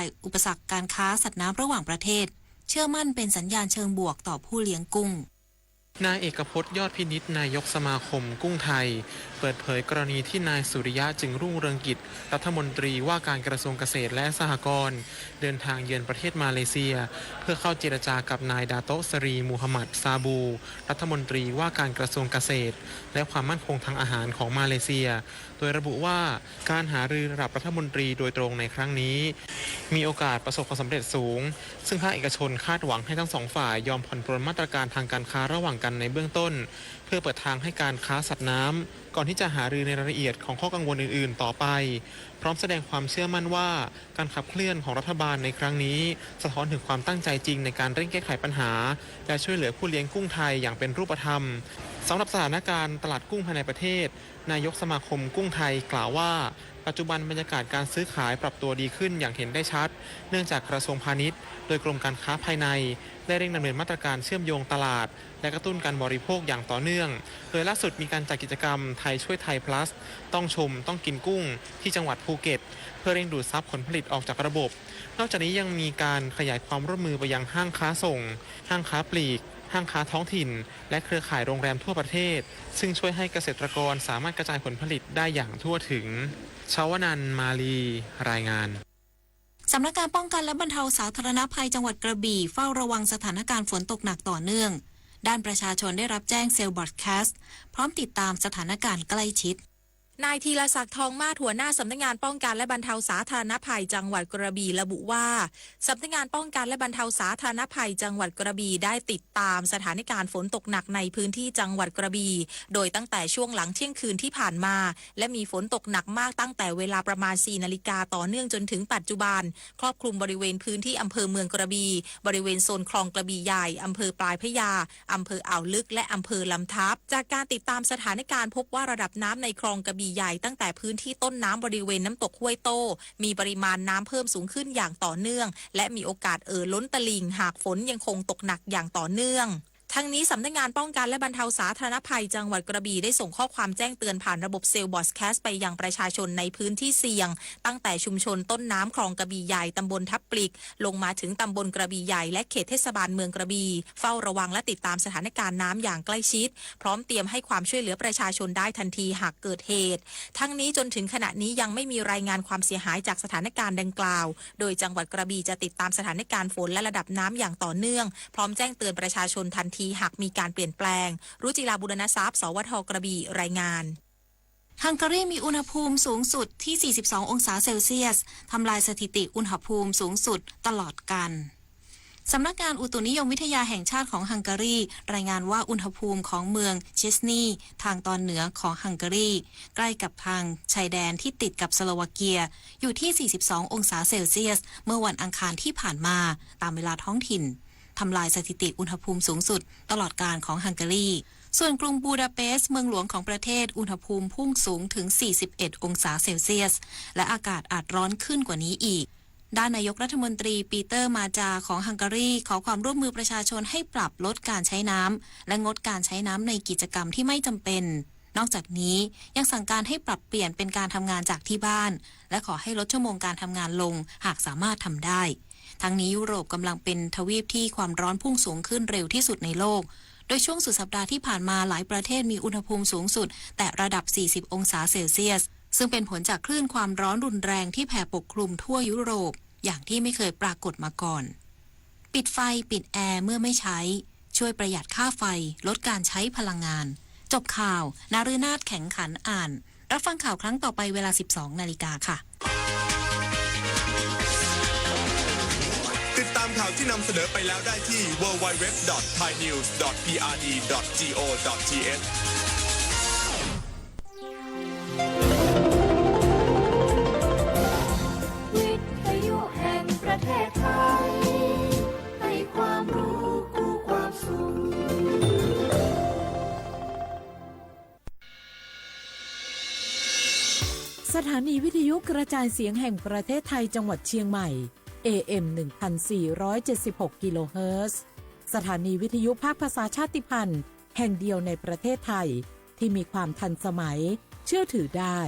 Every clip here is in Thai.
ายอุปสรรคการค้าสัตว์น้ำระหว่างประเทศเชื่อมั่นเป็นสัญญาณเชิงบวกต่อผู้เลี้ยงกุ้งนายเอกพจน์ยอดพินิจนายกสมาคมกุ้งไทยเปิดเผยกรณีที่นายสุริยะจึงรุ่งเรืองกิจรัฐมนตรีว่าการกระทรวงเกษตรและสหกรณ์เดินทางเยือนประเทศมาเลเซียเพื่อเข้าเจรจากับนายดาโตะสรีมูฮัมหมัดซาบูรัฐมนตรีว่าการกระทรวงเกษตรและความมั่นคงทางอาหารของมาเลเซียโดยระบุว่าการหารือระดับรัฐมนตรีโดยตรงในครั้งนี้มีโอกาสประสบความสำเร็จสูงซึ่งภาคเอกชนคาดหวังให้ทั้งสองฝ่ายยอมผ่อนปรนมาตรการทางการค้าระหว่างกันในเบื้องต้นเพื่อเปิดทางให้การค้าสัตว์น้ำก่อนที่จะหารือในรายละเอียดของข้อกังวลอื่นๆต่อไปพร้อมแสดงความเชื่อมั่นว่าการขับเคลื่อนของรัฐบาลในครั้งนี้สะท้อนถึงความตั้งใจจริงในการเร่งแก้ไขปัญหาและช่วยเหลือผู้เลี้ยงกุ้งไทยอย่างเป็นรูปธรรมสำหรับสถานการณ์ตลาดกุ้งภายในประเทศนายกสมาคมกุ้งไทยกล่าวว่าปัจจุบันบรรยากาศการซื้อขายปรับตัวดีขึ้นอย่างเห็นได้ชัดเนื่องจากกระทรวงพาณิชย์โดยกรมการค้าภายในได้เร่งดำเนินมาตรการเชื่อมโยงตลาดและกระตุ้นการบริโภคอย่างต่อเนื่องโดยล่าสุดมีการจัดกิจกรรมไทยช่วยไทย plus ต้องชมต้องกินกุ้งที่จังหวัดภูเก็ตเพื่อเร่งดูดซับผลผลิตออกจากระบบนอกจากนี้ยังมีการขยายความร่วมมือไปยังห้างค้าส่งห้างค้าปลีกห้างค้าท้องถิ่นและเครือข่ายโรงแรมทั่วประเทศซึ่งช่วยให้เกษตรกรสามารถกระจายผลผลิตได้อย่างทั่วถึงชาวนันท์มาลีรายงานสำนักงานป้องกันและบรรเทาสาธารณภัยจังหวัดกระบี่เฝ้าระวังสถานการณ์ฝนตกหนักต่อเนื่องด้านประชาชนได้รับแจ้งเซลล์บอดแคสต์พร้อมติดตามสถานการณ์ใกล้ชิดนายธีรศักดิ์ทองมาศหัวหน้าสำนักงานป้องกันและบรรเทาสาธารณภัยจังหวัดกระบี่ระบุว่าสำนักงานป้องกันและบรรเทาสาธารณภัยจังหวัดกระบี่ได้ติดตามสถานการณ์ฝนตกหนักในพื้นที่จังหวัดกระบี่โดยตั้งแต่ช่วงหลังเที่ยงคืนที่ผ่านมาและมีฝนตกหนักมากตั้งแต่เวลาประมาณ 4 นาฬิกาต่อเนื่องจนถึงปัจจุบันครอบคลุมบริเวณพื้นที่อำเภอเมืองกระบี่บริเวณโซนคลองกระบี่ใหญ่อำเภอปลายพระยาอำเภออ่าวลึกและอำเภอลำทับจากการติดตามสถานการณ์พบว่าระดับน้ำในคลองกระบี่ใหญ่ตั้งแต่พื้นที่ต้นน้ำบริเวณน้ำตกห้วยโต้มีปริมาณน้ำเพิ่มสูงขึ้นอย่างต่อเนื่องและมีโอกาสล้นตลิ่งหากฝนยังคงตกหนักอย่างต่อเนื่องทั้งนี้สำนักงานป้องกันและบรรเทาสาธารณภัยจังหวัดกระบี่ได้ส่งข้อความแจ้งเตือนผ่านระบบเซลล์บอดแคสต์ไปยังประชาชนในพื้นที่เสี่ยงตั้งแต่ชุมชนต้นน้ำคลองกระบี่ใหญ่ตำบลทับปลิกลงมาถึงตำบลกระบี่ใหญ่และเขตเทศบาลเมืองกระบี่เฝ้าระวังและติดตามสถานการณ์น้ำอย่างใกล้ชิดพร้อมเตรียมให้ความช่วยเหลือประชาชนได้ทันทีหากเกิดเหตุทั้งนี้จนถึงขณะนี้ยังไม่มีรายงานความเสียหายจากสถานการณ์ดังกล่าวโดยจังหวัดกระบี่จะติดตามสถานการณ์ฝนและระดับน้ำอย่างต่อเนื่องพร้อมแจ้งเตือนประชาชนทันทีหากมีการเปลี่ยนแปลงรุจิราบุรณทรัพย์สวทกระบี่รายงานฮังการีมีอุณหภูมิสูงสุดที่ 42 องศาเซลเซียสทำลายสถิติอุณหภูมิสูงสุดตลอดกาลสำนักงานอุตุนิยมวิทยาแห่งชาติของฮังการีรายงานว่าอุณหภูมิของเมืองเชสนีทางตอนเหนือของฮังการีใกล้กับทางชายแดนที่ติดกับสโลวาเกียอยู่ที่ 42 องศาเซลเซียสเมื่อวันอังคารที่ผ่านมาตามเวลาท้องถิ่นทำลายสถิติอุณหภูมิสูงสุดตลอดกาลของฮังการีส่วนกรุงบูดาเปสต์เมืองหลวงของประเทศอุณหภูมิพุ่งสูงถึง 41 องศาเซลเซียสและอากาศอาจร้อนขึ้นกว่านี้อีกด้านนายกรัฐมนตรีปีเตอร์มาจาของฮังการีขอความร่วมมือประชาชนให้ปรับลดการใช้น้ำและงดการใช้น้ำในกิจกรรมที่ไม่จำเป็นนอกจากนี้ยังสั่งการให้ปรับเปลี่ยนเป็นการทำงานจากที่บ้านและขอให้ลดชั่วโมงการทำงานลงหากสามารถทำได้ทั้งนี้ยุโรปกำลังเป็นทวีปที่ความร้อนพุ่งสูงขึ้นเร็วที่สุดในโลกโดยช่วงสุดสัปดาห์ที่ผ่านมาหลายประเทศมีอุณหภูมิสูงสุดแต่ระดับ 40 องศาเซลเซียสซึ่งเป็นผลจากคลื่นความร้อนรุนแรงที่แผ่ปกคลุมทั่วยุโรปอย่างที่ไม่เคยปรากฏมาก่อนปิดไฟปิดแอร์เมื่อไม่ใช้ช่วยประหยัดค่าไฟลดการใช้พลังงานจบข่าวนาฤนาถแข็งขันอ่านรับฟังข่าวครั้งต่อไปเวลา 12 นาฬิกาค่ะติดตามข่าวที่นำเสนอไปแล้วได้ที่ www.thainews.prd.go.th วิทยุแห่งประเทศไทยให้ความรู้คู่ความสุขสถานีวิทยุกระจายเสียงแห่งประเทศไทยจังหวัดเชียงใหม่ AM 1476 กิโลเฮิรตซ์สถานีวิทยุภาคภาษาชาติพันธุ์แห่งเดียวในประเทศไทยที่มีความทันสมัยเชื่อถือได้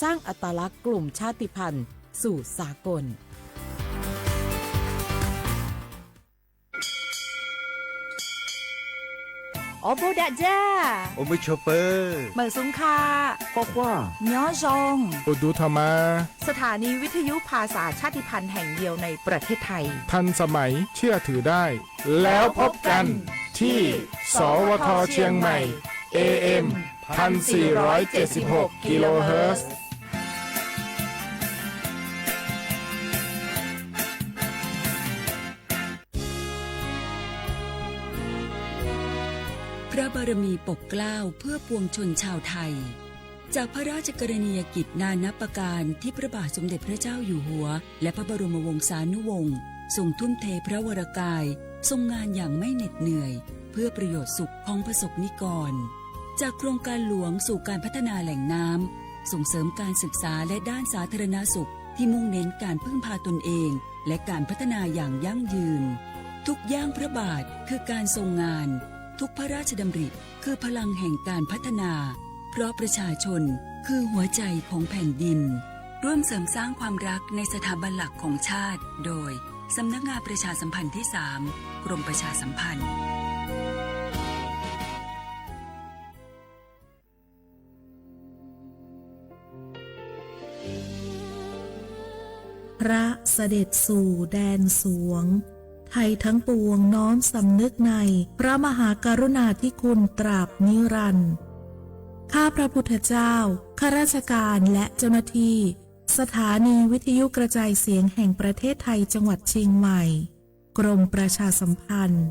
สร้างอัตลักษณ์กลุ่มชาติพันธุ์สู่สากล อโบดะจ้า โอไม่ชอเปอร์ เหมือซุงคา ก็ว่า ย้อซง โอดูธรรมา สถานีวิทยุภาษาชาติพันธุ์แห่งเดียวในประเทศไทย ทันสมัยเชื่อถือได้ แล้วพบกันที่ สวทเชียงใหม่ AM 1476 กิโลเฮิรตซ์ พระบารมีปกเกล้าเพื่อปวงชนชาวไทยจากพระราชกรณียกิจนานับประการที่พระบาทสมเด็จพระเจ้าอยู่หัวและพระบรมวงศานุวงศ์ทรงทุ่มเทพระวรกายทรงงานอย่างไม่เหน็ดเหนื่อยเพื่อประโยชน์สุขของประสบนิกรจากโครงการหลวงสู่การพัฒนาแหล่งน้ำส่งเสริมการศึกษาและด้านสาธารณสุขที่มุ่งเน้นการพึ่งพาตนเองและการพัฒนาอย่างยั่งยืนทุกย่างพระบาทคือการทรงงานทุกพระราชดำริคือพลังแห่งการพัฒนาเพราะประชาชนคือหัวใจของแผ่นดินร่วมเสริมสร้างความรักในสถาบันหลักของชาติโดยสำนักงานประชาสัมพันธ์ที่ 3 กรมประชาสัมพันธ์พระเสด็จสู่แดนสวงไทยทั้งปวงน้อมสำนึกในพระมหากรุณาธิคุณตราบนิรันดร์ข้าพระพุทธเจ้าข้าราชการและเจ้าหน้าที่สถานีวิทยุกระจายเสียงแห่งประเทศไทยจังหวัดเชียงใหม่กรมประชาสัมพันธ์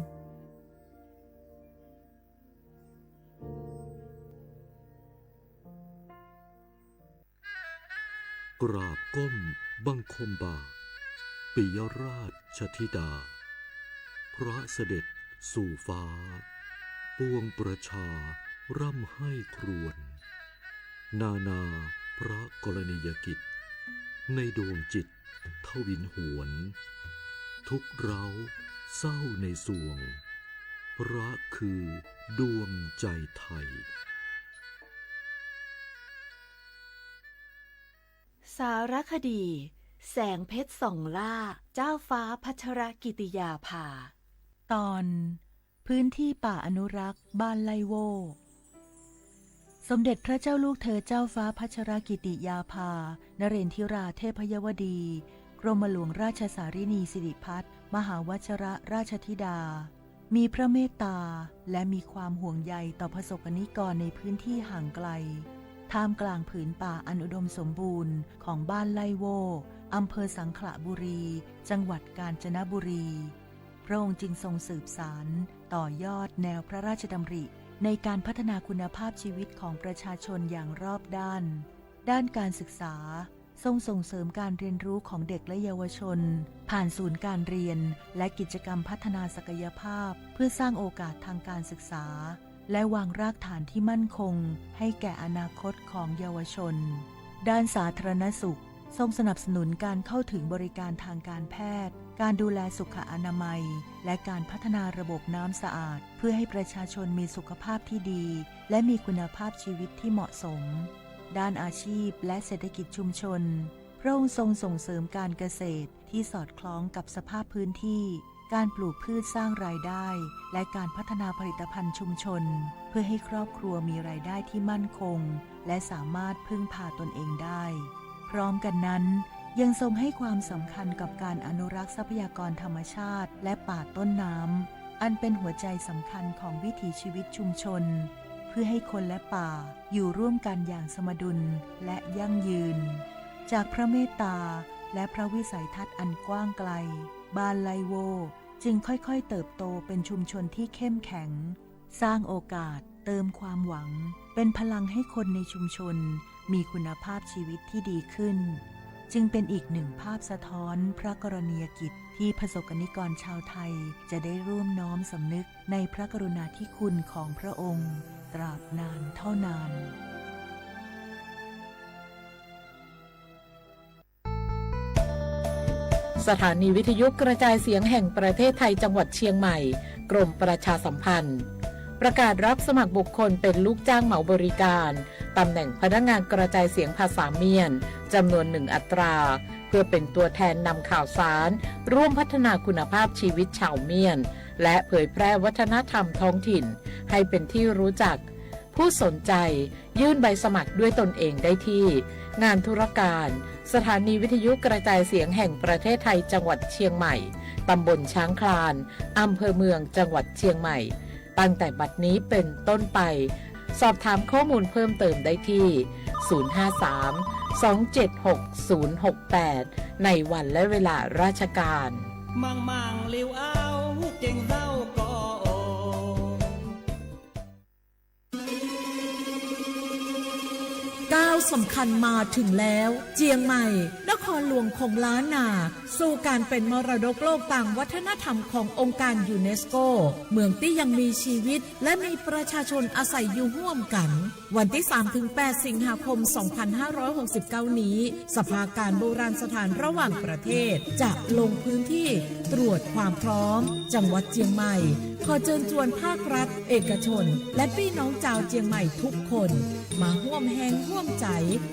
กราบก้มบังคมบาทปิยราชธิดาพระเสด็จสู่ฟ้าปวงประชาร่ำให้ครวญนานาพระกรณียกิจในดวงจิตทวินหวนทุกเร้าเศร้าในสวงพระคือดวงใจไทยสารคดีแสงเพชรส่องล่าเจ้าฟ้าพัชรกิติยาภาตอนพื้นที่ป่าอนุรักษ์บ้านไลโวสมเด็จพระเจ้าลูกเธอเจ้าฟ้าพัชรกิติยาภานเรนทิราเทพยวดีกรมหลวงราชสารินีสิริพัฒน์มหาวชิรราชธิดามีพระเมตตาและมีความห่วงใยต่อประสบนิกรในพื้นที่ห่างไกลท่ามกลางผืนป่าอันอุดมสมบูรณ์ของบ้านไลโวอำเภอสังขละบุรีจังหวัดกาญจนบุรีพระองค์จึงทรงสืบสานต่อยอดแนวพระราชดำริในการพัฒนาคุณภาพชีวิตของประชาชนอย่างรอบด้านการศึกษาทรงส่งเสริมการเรียนรู้ของเด็กและเยาวชนผ่านศูนย์การเรียนและกิจกรรมพัฒนาศักยภาพเพื่อสร้างโอกาสทางการศึกษาและวางรากฐานที่มั่นคงให้แก่อนาคตของเยาวชนด้านสาธารณสุขทรงสนับสนุนการเข้าถึงบริการทางการแพทย์การดูแลสุขอนามัยและการพัฒนาระบบน้ำสะอาดเพื่อให้ประชาชนมีสุขภาพที่ดีและมีคุณภาพชีวิตที่เหมาะสมด้านอาชีพและเศรษฐกิจชุมชนพระองค์ทรงส่งเสริมการเกษตรที่สอดคล้องกับสภาพพื้นที่การปลูกพืชสร้างรายได้และการพัฒนาผลิตภัณฑ์ชุมชนเพื่อให้ครอบครัวมีรายได้ที่มั่นคงและสามารถพึ่งพาตนเองได้พร้อมกันนั้นยังทรงให้ความสำคัญกับการอนุรักษ์ทรัพยากรธรรมชาติและป่าต้นน้ำอันเป็นหัวใจสำคัญของวิถีชีวิตชุมชนเพื่อให้คนและป่าอยู่ร่วมกันอย่างสมดุลและยั่งยืนจากพระเมตตาและพระวิสัยทัศน์อันกว้างไกลบ้านไลโวจึงค่อยๆเติบโตเป็นชุมชนที่เข้มแข็งสร้างโอกาสเติมความหวังเป็นพลังให้คนในชุมชนมีคุณภาพชีวิตที่ดีขึ้นจึงเป็นอีกหนึ่งภาพสะท้อนพระกรณียกิจที่ประสบนิกรชาวไทยจะได้ร่วมน้อมสำนึกในพระกรุณาธิคุณของพระองค์ตราบนานเท่านาน สถานีวิทยุกระจายเสียงแห่งประเทศไทยจังหวัดเชียงใหม่กรมประชาสัมพันธ์ประกาศรับสมัครบุคคลเป็นลูกจ้างเหมาบริการตำแหน่งพนักงานกระจายเสียงภาษาเมียนจำนวน1 อัตราเพื่อเป็นตัวแทนนำข่าวสารร่วมพัฒนาคุณภาพชีวิตชาวเมียนและเผยแพร่วัฒนธรรมท้องถิ่น ให้เป็นที่รู้จักผู้สนใจยื่นใบสมัครด้วยตนเองได้ที่งานธุรการสถานีวิทยุกระจายเสียงแห่งประเทศไทยจังหวัดเชียงใหม่ตำบลช้างคลานอำเภอเมืองจังหวัดเชียงใหม่ตั้งแต่บัดนี้เป็นต้นไปสอบถามข้อมูลเพิ่มเติมได้ที่053-276-068ในวันและเวลาราชการมังเลี้ยวเอาเก่งเศร้าก็ก้าวสำคัญมาถึงแล้วเจียงใหม่นครหลวงของล้านนาสู่การเป็นมรดกโลกต่างวัฒนธรรมขององค์การยูเนสโกเมืองที่ยังมีชีวิตและมีประชาชนอาศัยอยู่ร่วมกันวันที่ 3-8 สิงหาคม 2569 นี้สภาการโบราณสถานระหว่างประเทศจะลงพื้นที่ตรวจความพร้อมจังหวัดเจียงใหม่ขอเชิญชวนภาครัฐเอกชนและพี่น้องชาวเจียงใหม่ทุกคนมาร่วมแรงร่วมใจ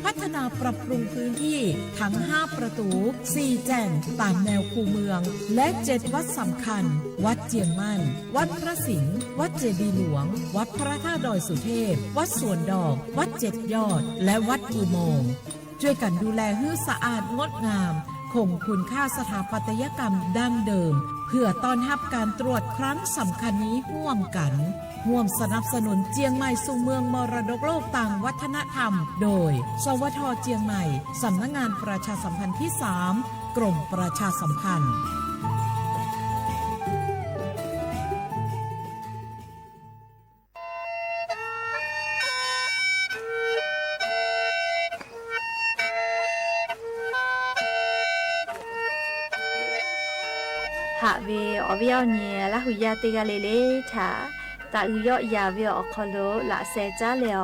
พัฒนาปรับปรุงพื้นที่ทั้ง5ประตู4แจ่งตามแนวคูเมืองและ7วัดสำคัญวัดเจียงมั่นวัดพระสิงห์วัดเจดีย์หลวงวัดพระธาตุดอยสุเทพวัดสวนดอกวัด7ยอดและวัดอุโมงค์ช่วยกันดูแลให้สะอาดงดงามคงคุณค่าสถาปัตยกรรมดั้งเดิมเพื่อต้อนรับการตรวจครั้งสำคัญนี้ร่วมกันร่วมสนับสนุนเจียงใหม่สู่เมืองมรดกโลกต่างวัฒนธรรมโดยสวท.เจียงใหม่สำนักงานประชาสัมพันธ์ที่3กรมประชาสัมพันธ์หะเวอเวียวเนียละหุยาติกาเลเลถาตาอุยอยาเวอคโลละเซจาเลอ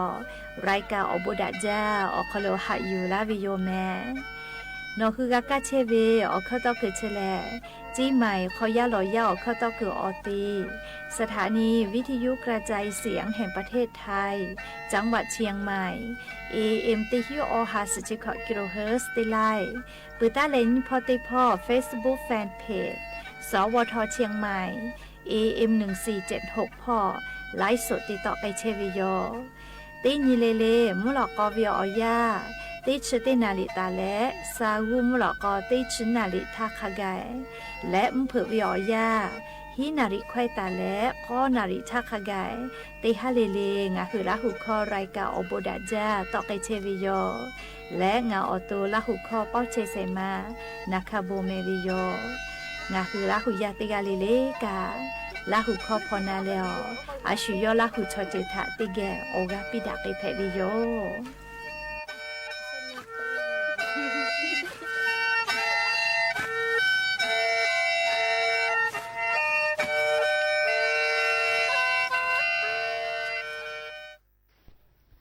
รายกาอบุดาจาอคโลหะอยู่ละวิโยแมนอคือกากาเชเวอคตอคือเชแลจีใหม่ขอยาหลอยาอคตอคือออตีสถานีวิทยุกระจายเสียงแห่งประเทศไทยจังหวัดเชียงใหม่ AM ติฮิโอฮาสจิคกิโลเฮิรตซ์ติไลปืตาเลนพอติพอ Facebook Fan Pageสวท.เชียงใหม่ AM 1476พ่อไลฟ์สดติดต่อไปเชวิโยตีนีเลเลมุหลอกกอวิออยาตีชื่อตีนาลิตาและซาวูมุหลอกกอตีชื่อนาลิทาคากายและมเผือวิออยาฮีนาริควายตาและก็นาริทาคากายตีฮาเลเลงาคือละหุคอรายกาอโบดาจาต่อไปเชวิโยและงาออโตละหุคอป้อเชเซมานาคาโบเมวิโยงาคือละหุยาติกาลิเลกาละหุคอพอนาเลออาชุยอละหุชอเจทะติแกโอกาปิดาเกเพวิโย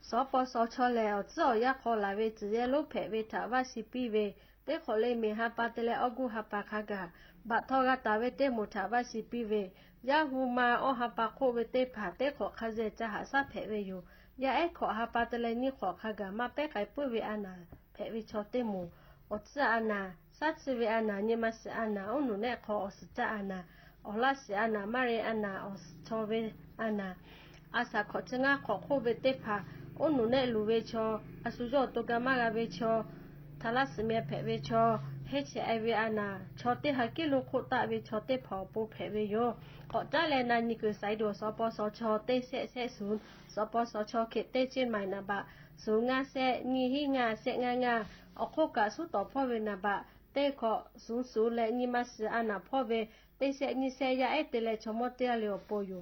สปสชแล้วเจ้าอยากขอลาเวจีเยลูกเพเวทาวาสิปีเวเตขอเลยมีฮาปาเตเลอกูฮาปาคากาบัดทอกาตาเวเตมุทาวาสิปีเวยาฮูมาอฮาปาโคเวเตผาเตขอคาเจจะหาซาเพเวอยู่ยาเอขอฮาปาเตเลนี่ขอคากามาเปไกปุเวอานาเพเวชอเตมูอตซาอานาซัตเวอานาเนมาสอานาอนุเนขออสจาอานาอลาสอานามาเรอานาอสชอเวอานาอาสาขอจงาขอโคเวเตผาอนุเนลูเวชออสุโจตุกามากาเวชอทาลัสเมียเพเวชอเฮชไอเวอานาชอเตฮักกิโลโคตะเวชอเตพอปูเพเวโยขอจ้าแลนานิกุไซโดสปสชเตเสศูนย์สปสชเขตเตเจียนใหม่นาบะสูงาเสนีหิงาเสงาอโคกะสุต่อพ่อเวนาบะเตขอสูและนิมัสอานาพ่อเวเตเสนิเสยาเอเตเลชมเตเลโอโปโย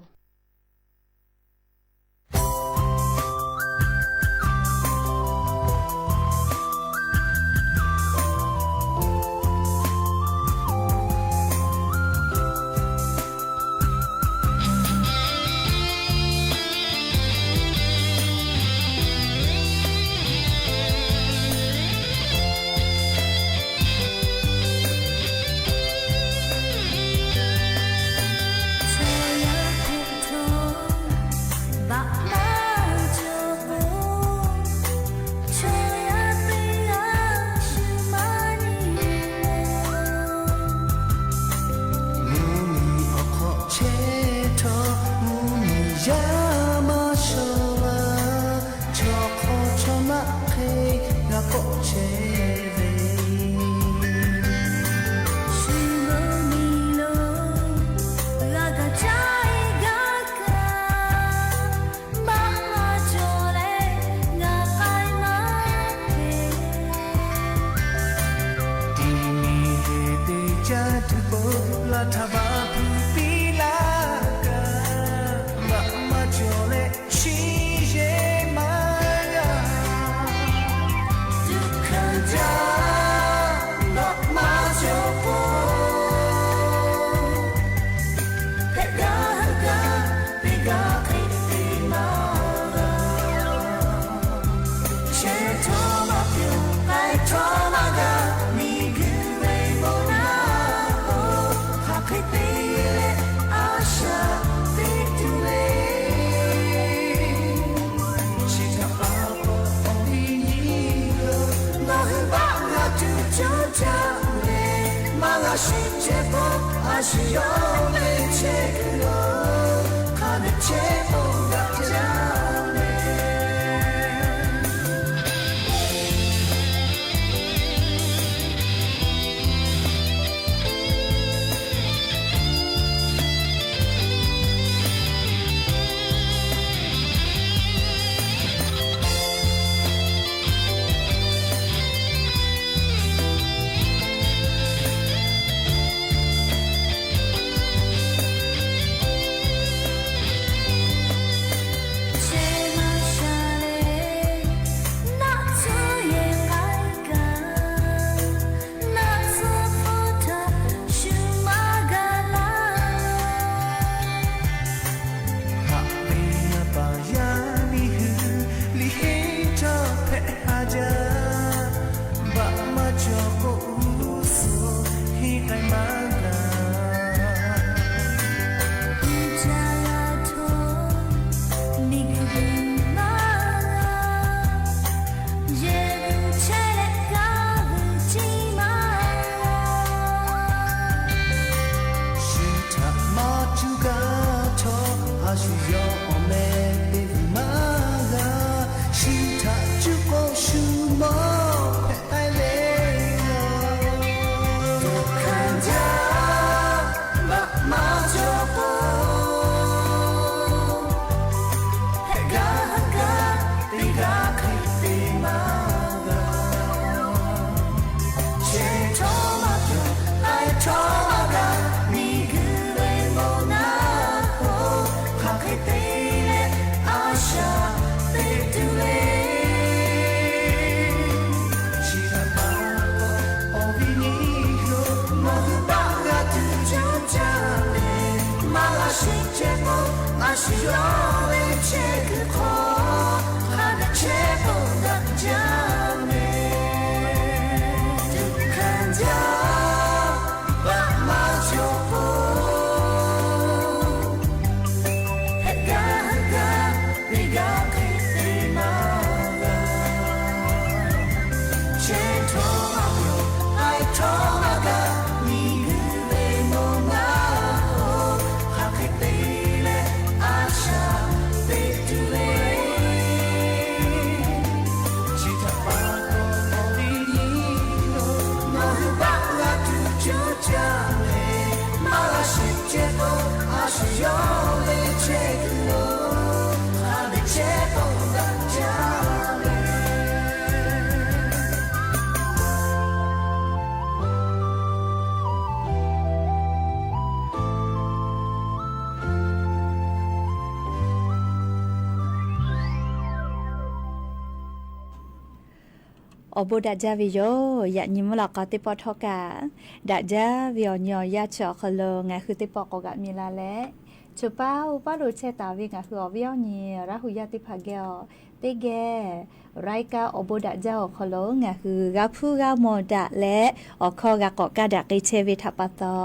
Obo daja viyo ya nyimula ka te potoka daja viyo nyo ya cho kholo nga khu te pokoga milale chupa upa ro che ta vi nga khu viyo ni ra hu ya te phageo te ge raika obo daja kholo nga khu ga phu ga mo da le okho ga ko ka da ke che vi thapato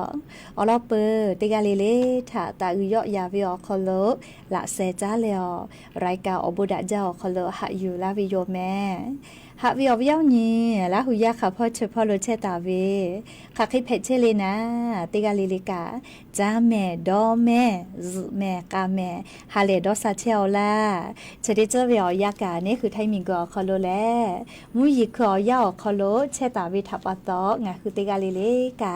olo pe te ga le le tha ta yo ya viyo kholo la se cha le raika obo daja kholo ha yu la viyo meหากวิวยวนี่แล้วหุยาขับพ่อเฉพาะรถเชตาเวขักให้เพชเชเลยนะติกาลิลิกาจ้าแม่ดอแม่ซุแม่กาแม่ฮาเลดอซาเชลล่าเฉดิเจวิวยากานี่คือไทมิงกอคอโลแลมุยขอยาคอโลเชตาเวทับปะตองะคือติกาลิลิกา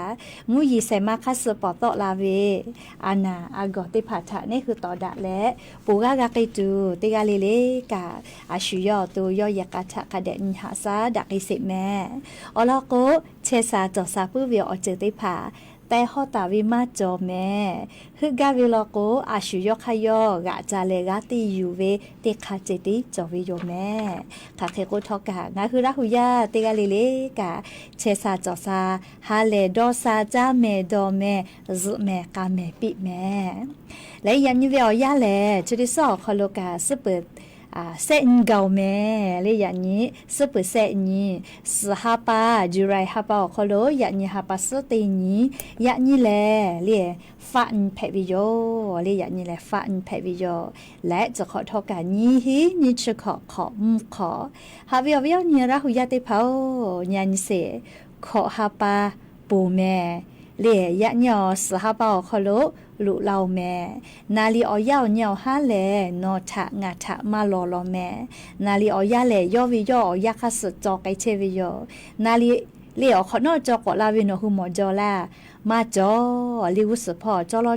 มุยเซมาคัสปอตอลาเวอานาอากอติผาทะนี่คือตอดะและปูกากากิจูติกาลิลิกาอาชุยอตัวยอยากาทะกะเดหาซาดักอิสิแม่อลอโกเชซาจอซาปื้อเวียวอเจอได้ผา แต่ฮอตาวิมาจอแม่ฮึกาวิลโกอาชุยขยอกะจาเลกาติยูเวเตคาเจติจอวิโยแม่ค่ะเคโกทอกะงาคือราหุยาเตกาเลเลกะเชซาจอซาฮาเลดอซาจาเมดอแม่ซุแม่กาแม่ปิแม่และยันยูเวอยาแลจุดิซอคอโลกาสเปิดเส้นเกาแม่เลยอย่างนี้สเปอร์เส้นนี้สฮาปาจูไรฮาปาคอโลอย่างนี้ฮาปาสเตนี้อย่างนี้แหละเลยฟันเพวิโยเลยอย่างนี้แหละฟันเพวิโยและจะขอทอการนี้ฮีนี่จะขอฮาวิวิวเนี่ยราหุยาเตเผายันเสขอฮาปาปูแม่เลยอย่างนี้สฮาปาคอโลลุเราแม่นาลีออยาวเหนียวห้าแลนอทะงาทะมาลอลอแม่นาลีออยาแลยอวิยอยาคัสจอไกเชวิยอนาลีเลี้ยวขอนอจอกอลาวิโนหุมอจอลามาจอลิวุสพอจอลอ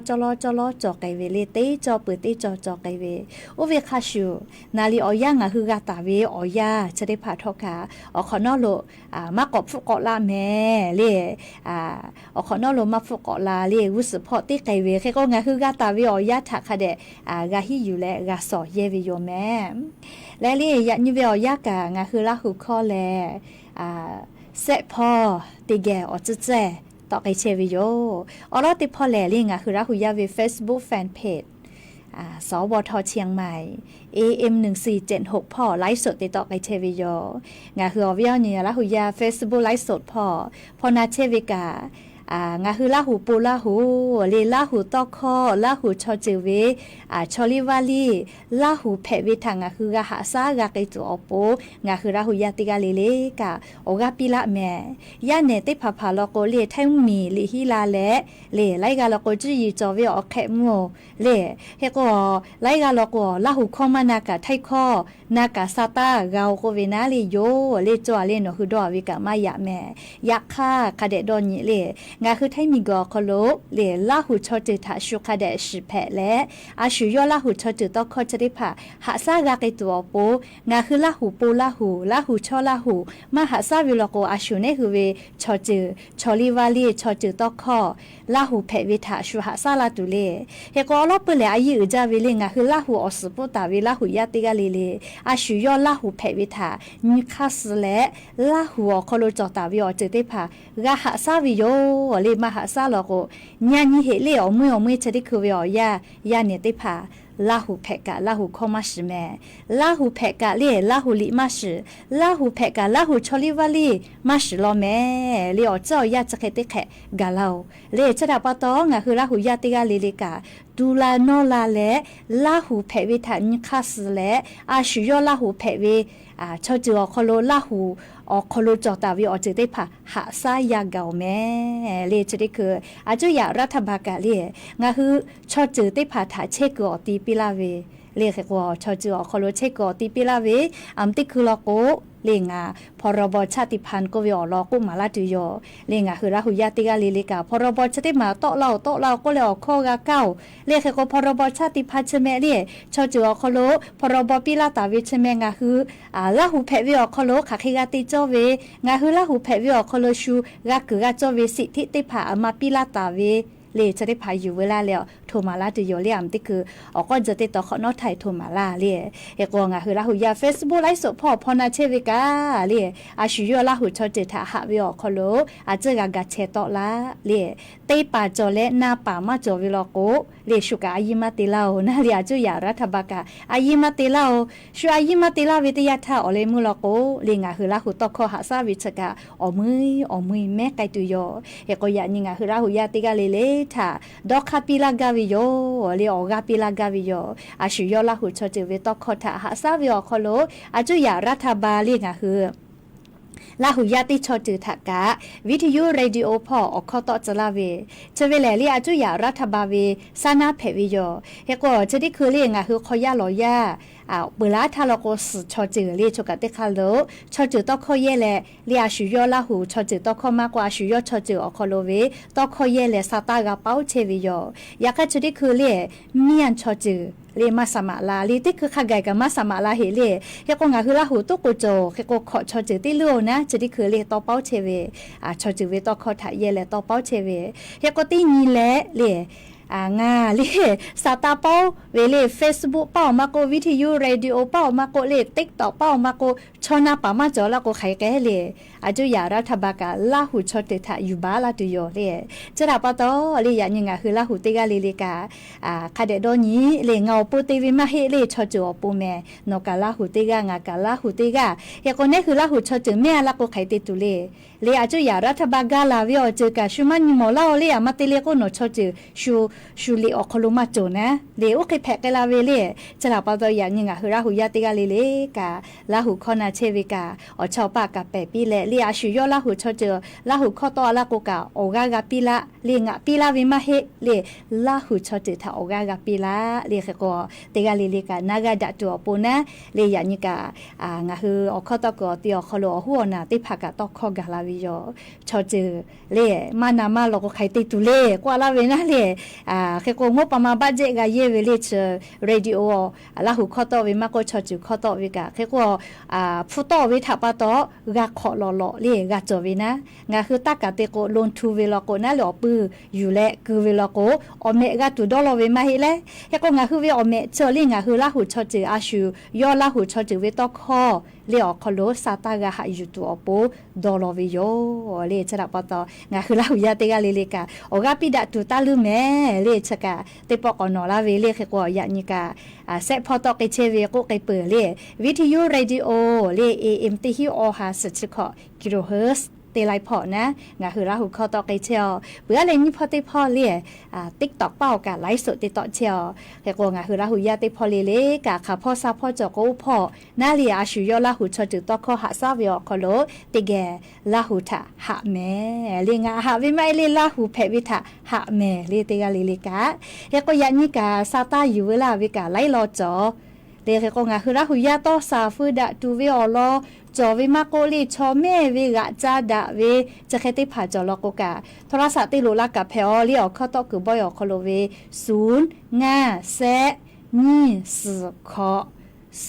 จอไกเวเลเตจอเปิดเตจอไกเวโอเวคาชูนาลีออยางะคือกาตาเวออยาจะได้ผ่าทอกาอขอนอโลมากอบฟุกอลาแม่เลอขอนอโลมาฟุกอลาเลวุสพอติไกเวแค่ก็งะคือกาตาเวออยาถักคะเดกาฮิอยู่และกาสอเยวิโยแม่และเลยันยูเวอยากางะคือลาหุคอแลเซพอติแกอจเจต่อไกเชวิโยอรอติพอแลลิงะคือราหุยาเว Facebook Fan Page สวทเชียงใหม่ AM 1476พ่อไลฟ์สดติดต่อไกเชวิโยงะคืออวิยเนี่ยราหุยา Facebook ไลฟ์สดพ่อนาเชวิกางาคือลาหูปูลาหูเลลาหูตอกคอลาหูชอเจเวชอลิวาลีลาหูเพวิทางาคือกะหาซากะไกจูอโปงาคือลาหูยาติกาเลเลกะโอกาปิละแม่ยาเนติพาพาลโกเลไทมีลิฮิลาเลเลไลกาลโกจีจอเวอแคโมเลเฮโกไลกาลโกลาหูคอมานากะไทคอนากาซาตากาโกเวนาลิโยเลจอเลโนคือดอวิกะมายะแม่ยักค่าคาเดดอนิเลงาคือไทมีกอคโลเลลาหูชอจือทาชุคาเดชิแพและอาชุยอลาหูชอจือตอคอจะได้ผ่าหาซากาไกตัวโปงาคือลาหูปูลาหูชอลาหูมาหาซาวิโลโกอาชุเนคือเวชอจือชอลิวาลีชอจือตอคอลาหูเพวิทาชุหาซาลาตุเลเฮกอลอเปเลอายุจาวิเลงาคือลาหูอสปุตาวิลาหูยาติกาเลอาชุยอลาหูเพวิทานิคาสและลาหูอคโลจอตาวิอจือได้ผ่ากาหาซาวิโยเลมาหาซาลโกญาณิเหเลอมวยจะได้คือเวอยาเนี่ยได้ผ่าลาหูเพกะลาหูคอมาชิแม่ลาหูเพกะเลลาหูลิมาชิลาหูเพกะลาหูชอลิวาลีมาชิลอแม่เลอเจ้ายาจะเคเตแขกาลาวเลจะดาปะตองะคือลาหูยาติกาเลกาดูลาโนลาเลลาหูเพวิทานิคาสเลอาชุยอลาหูเพวิชอจือคอโลลาหูอคโลจอตาวิอจะได้ผ่าหาซายาเกาแม่เลจะได้คืออาจุยารัฐบาลกาเลงาคือชอจือได้ผ่าถาเชกอตีปิลาเวเลขกว่าชอจือคโลเชกอตีปิลาเวติคือลอโกเลงาพรบชาติพันธุ์ก็วิอลอกุมาลาตุยอเลงาคือราหุยาติกาเลกาพรบชาติมาโตเราก็เลยออกข้อกาเก้าเลขก็พรบชาติพันธุ์เชเมเลชอจือคโลพรบปิลาตาวิเชเมงาคือลาหูเพวิอคโลขาคิกาติจอเวงาคือลาหูเพวิอคโลชูกากือกาจอเวสิทิติผามาปิลาตาเวเลจะได้พาอยู่เวลาแล้วโทมาลาตุยอเลียมติคือออกก็จะติดต่อขอนอไทยโทมาลาเลเอกงาคือลาหูยา Facebook ไลฟ์สดพอนาเชวิกาเลอาชุยอลาหูชอเจทาหะวิอคโลอาเจกากาเชตอลาเลเตปาจอเลนาปามาจอวิลโกเลชุกาอายิมาติลาวนาเลียจุยารัฐบากาอายิมาติลาวชูอายิมาติลาวิทยาทาอเลมุลโกเลงาคือลาหูตอคอหาซาวิชกาอมือแม่ไกตุยอเอกยานิงาคือลาหูยาติกาเลท่าดอกคาปิลากาวิโยเลออกาปิลากาวิโยอาชุยอลาหูชอเจเวตอคอทาหาซาวิอคโลอาจุยารัฐบาลีงาคือลาหุยาติชอจือถักกะวิทยุเรดิโอพอออกข้อต่อจะลาเวเชเวแลลีอาจุยารัฐบาเวซานาเพวิโยเฮโกจะได้คือเรียงคือขอยาลอยา เวลาถ้าเราก็สชอจือเรียชกัดเตคาโลชอจือต้องข้อเย่แหละเรียชุยอละหูชอจือต้องข้อมากกว่าชุยอชอจืออคอโลเวต้องข้อเย่แหละซาตากาเป้าเชวิโยอยากให้จุดที่คือเรียเมียนชอจือเรียมาสมาลาลีที่คือขกายกับมาสมาลาเฮเรียเฮก็งาคือละหูตุกุโจเฮก็ขอชอจือที่เลือนะจุดที่คือเรียต้องเป้าเชวิชอจือเวต้องข้อถ่ายเย่แหละต้องเป้าเชวิเฮก็ที่นี่แหละเรียงาเลสตาเป้าเวเล Facebook เป้ามาโกวิทยุเรดิโอเป้ามาโกเล TikTok เป้ามาโกชอนาปามาจอละโกไขแกเลอาจุยารัฐบากาลาหูชอเตทะอยู่บาลาตุโยเลจะดาปะตอเลยานิงาคือลาหูติกาเลกาคาเดโดนี้เลเงาปูติวิมาเฮเลชอจูปูแมนกาลาหูติกางากาลาหูติกายาโกเนคือลาหูชอจูแม่ละโกไขติตุเลอาจุยารัฐบากาลาวิโอเจกาชุมันนิโมลาเลอามาติเลโกโนชอจูชูลีออกคลุมาโจนะเลโอเคแพกลาเวเลจะลาปะตอยานิงาคือลาหูยาติกาเลกาลาหูคอนาเชวิกาอชาวปากาเปปีเลอาชุยอลาหูชอเจอลาหูข้อต่อลาโกกาโอกากาปีละเลงะปีละวิมาเฮเลลาหูชอเจทาโอกากาปีละเลเขก็ติกาเลกานากาดะตัวปูนะเลยานิกางะคืออข้อต่อก็ติอคอโลหัวนาติภากาตอข้อกาลาวิโยชอเจอเลมานามาโลก็ไขติตุเลกว่าลาเวนะเลเขก็งบประมาณบัดเจกาเยเวเลชเรดิโอลาหูข้อต่อวิมาก็ชอจูข้อต่อวิกาเขก็ฟุตอวิทาปะตอกาขอลอเลกาจวินะงาคือตากาเตโกลนทูเวลโกนะหลอปืออยู่และคือเวลโกอเมกาตุดอลเวมาเฮเลเฮก็งาคือเวอเมเจอลิงาคือลาหูชอจืออาชูยอลาหูชอจือเวตอคอเลอคอโลซาตากาหาอยู่ตัวอโปดอลเวโยเลชะระปะตองาคือลาหูยาเตกาเลกาโอกาปิดะตุตาลุเมเลชะกาเตปอกอนอลาเวเลเขก็ยานิกาเซพอตอเกเชเวโกเกเปเลวิทยุเรดิโอเล AM ติฮิโอฮาสชิคกิโลเฮิร์ตเตไลพอนะงาคือลาหูข้อต่อไกเชียวเบื่ออะไรนี่พอติพอเล่TikTok เป้ากะไลฟ์สดติต่อเชียวแต่ก็งาคือลาหูยาติพอเลกะค่ะพ่อซาพ่อจอกพอนาลีอาชุยอลาหูชอจุตอข้อหาซาเวอคอโลติแกลาหูทะหะแม่เลงาหะวิไมเลลาหูเพวิทะหะแม่เลเตกาเลกะแล้วก็ยานี่กะซาตาอยู่เวลาวิกะไลรอจอเลก็งาคือลาหูยาตอซาฟูดะตูเวอลอจอวิมาโกลีชอเมวิกะจาดะเวจะแค่ติผาจอลอกกะโทรศัพท์ติโลลากะเพอลีออกข้อตอคือบอยออกคโลเว0 5 4 2 4ขอ0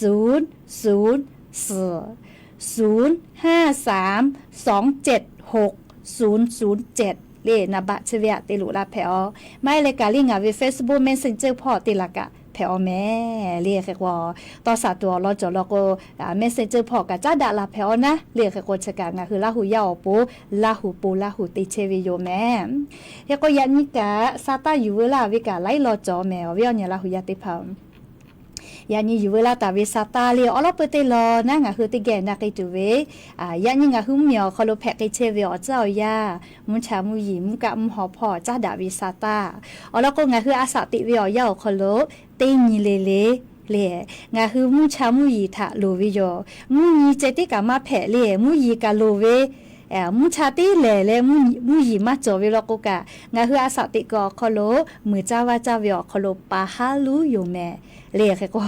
0 4 0 5 3 2 7 6 0 0 7เลนะบะเชเวะติโลลาเพอไม่เลยกะลิงะเว Facebook Messenger พอติลากะเพอแม่เรียกว่าต่อสาตัวเราจะเราก็เมสเซนเจอร์พอกะจ้าดาลาเพอนะเรียกว่าชะกางคือลาหูยาวปูลาหูปูลาหูติเชวิโยแม่เฮก็ยันนิกะซาตาอยู่เวลาวิกะไล่รอจอแม่วิญญาณลาหูยาติพายานี่อยู่เวลาตาเวซาตาเลียอลเปเตลอนะงะคือติแกนักไอตุเวยานี่งะคือเมียวคอโลแพกไอเชเวอเจ้ายามุชามุยิมกะมุหอพอจ้าดาเวซาตาอลก็งะคืออาสาติเวอยาคอโลเตญิเลงะคือมุชามุยิทะโลวิโยมุยีเจติกะมาแพเลมุยีกะโลเวมุชาติเลมุยีมาจอเวลโกกะงะคืออาสาติกอคอโลมือจ้าวาจ้าเวอคอโลปาฮาลูโยแมเรียกก็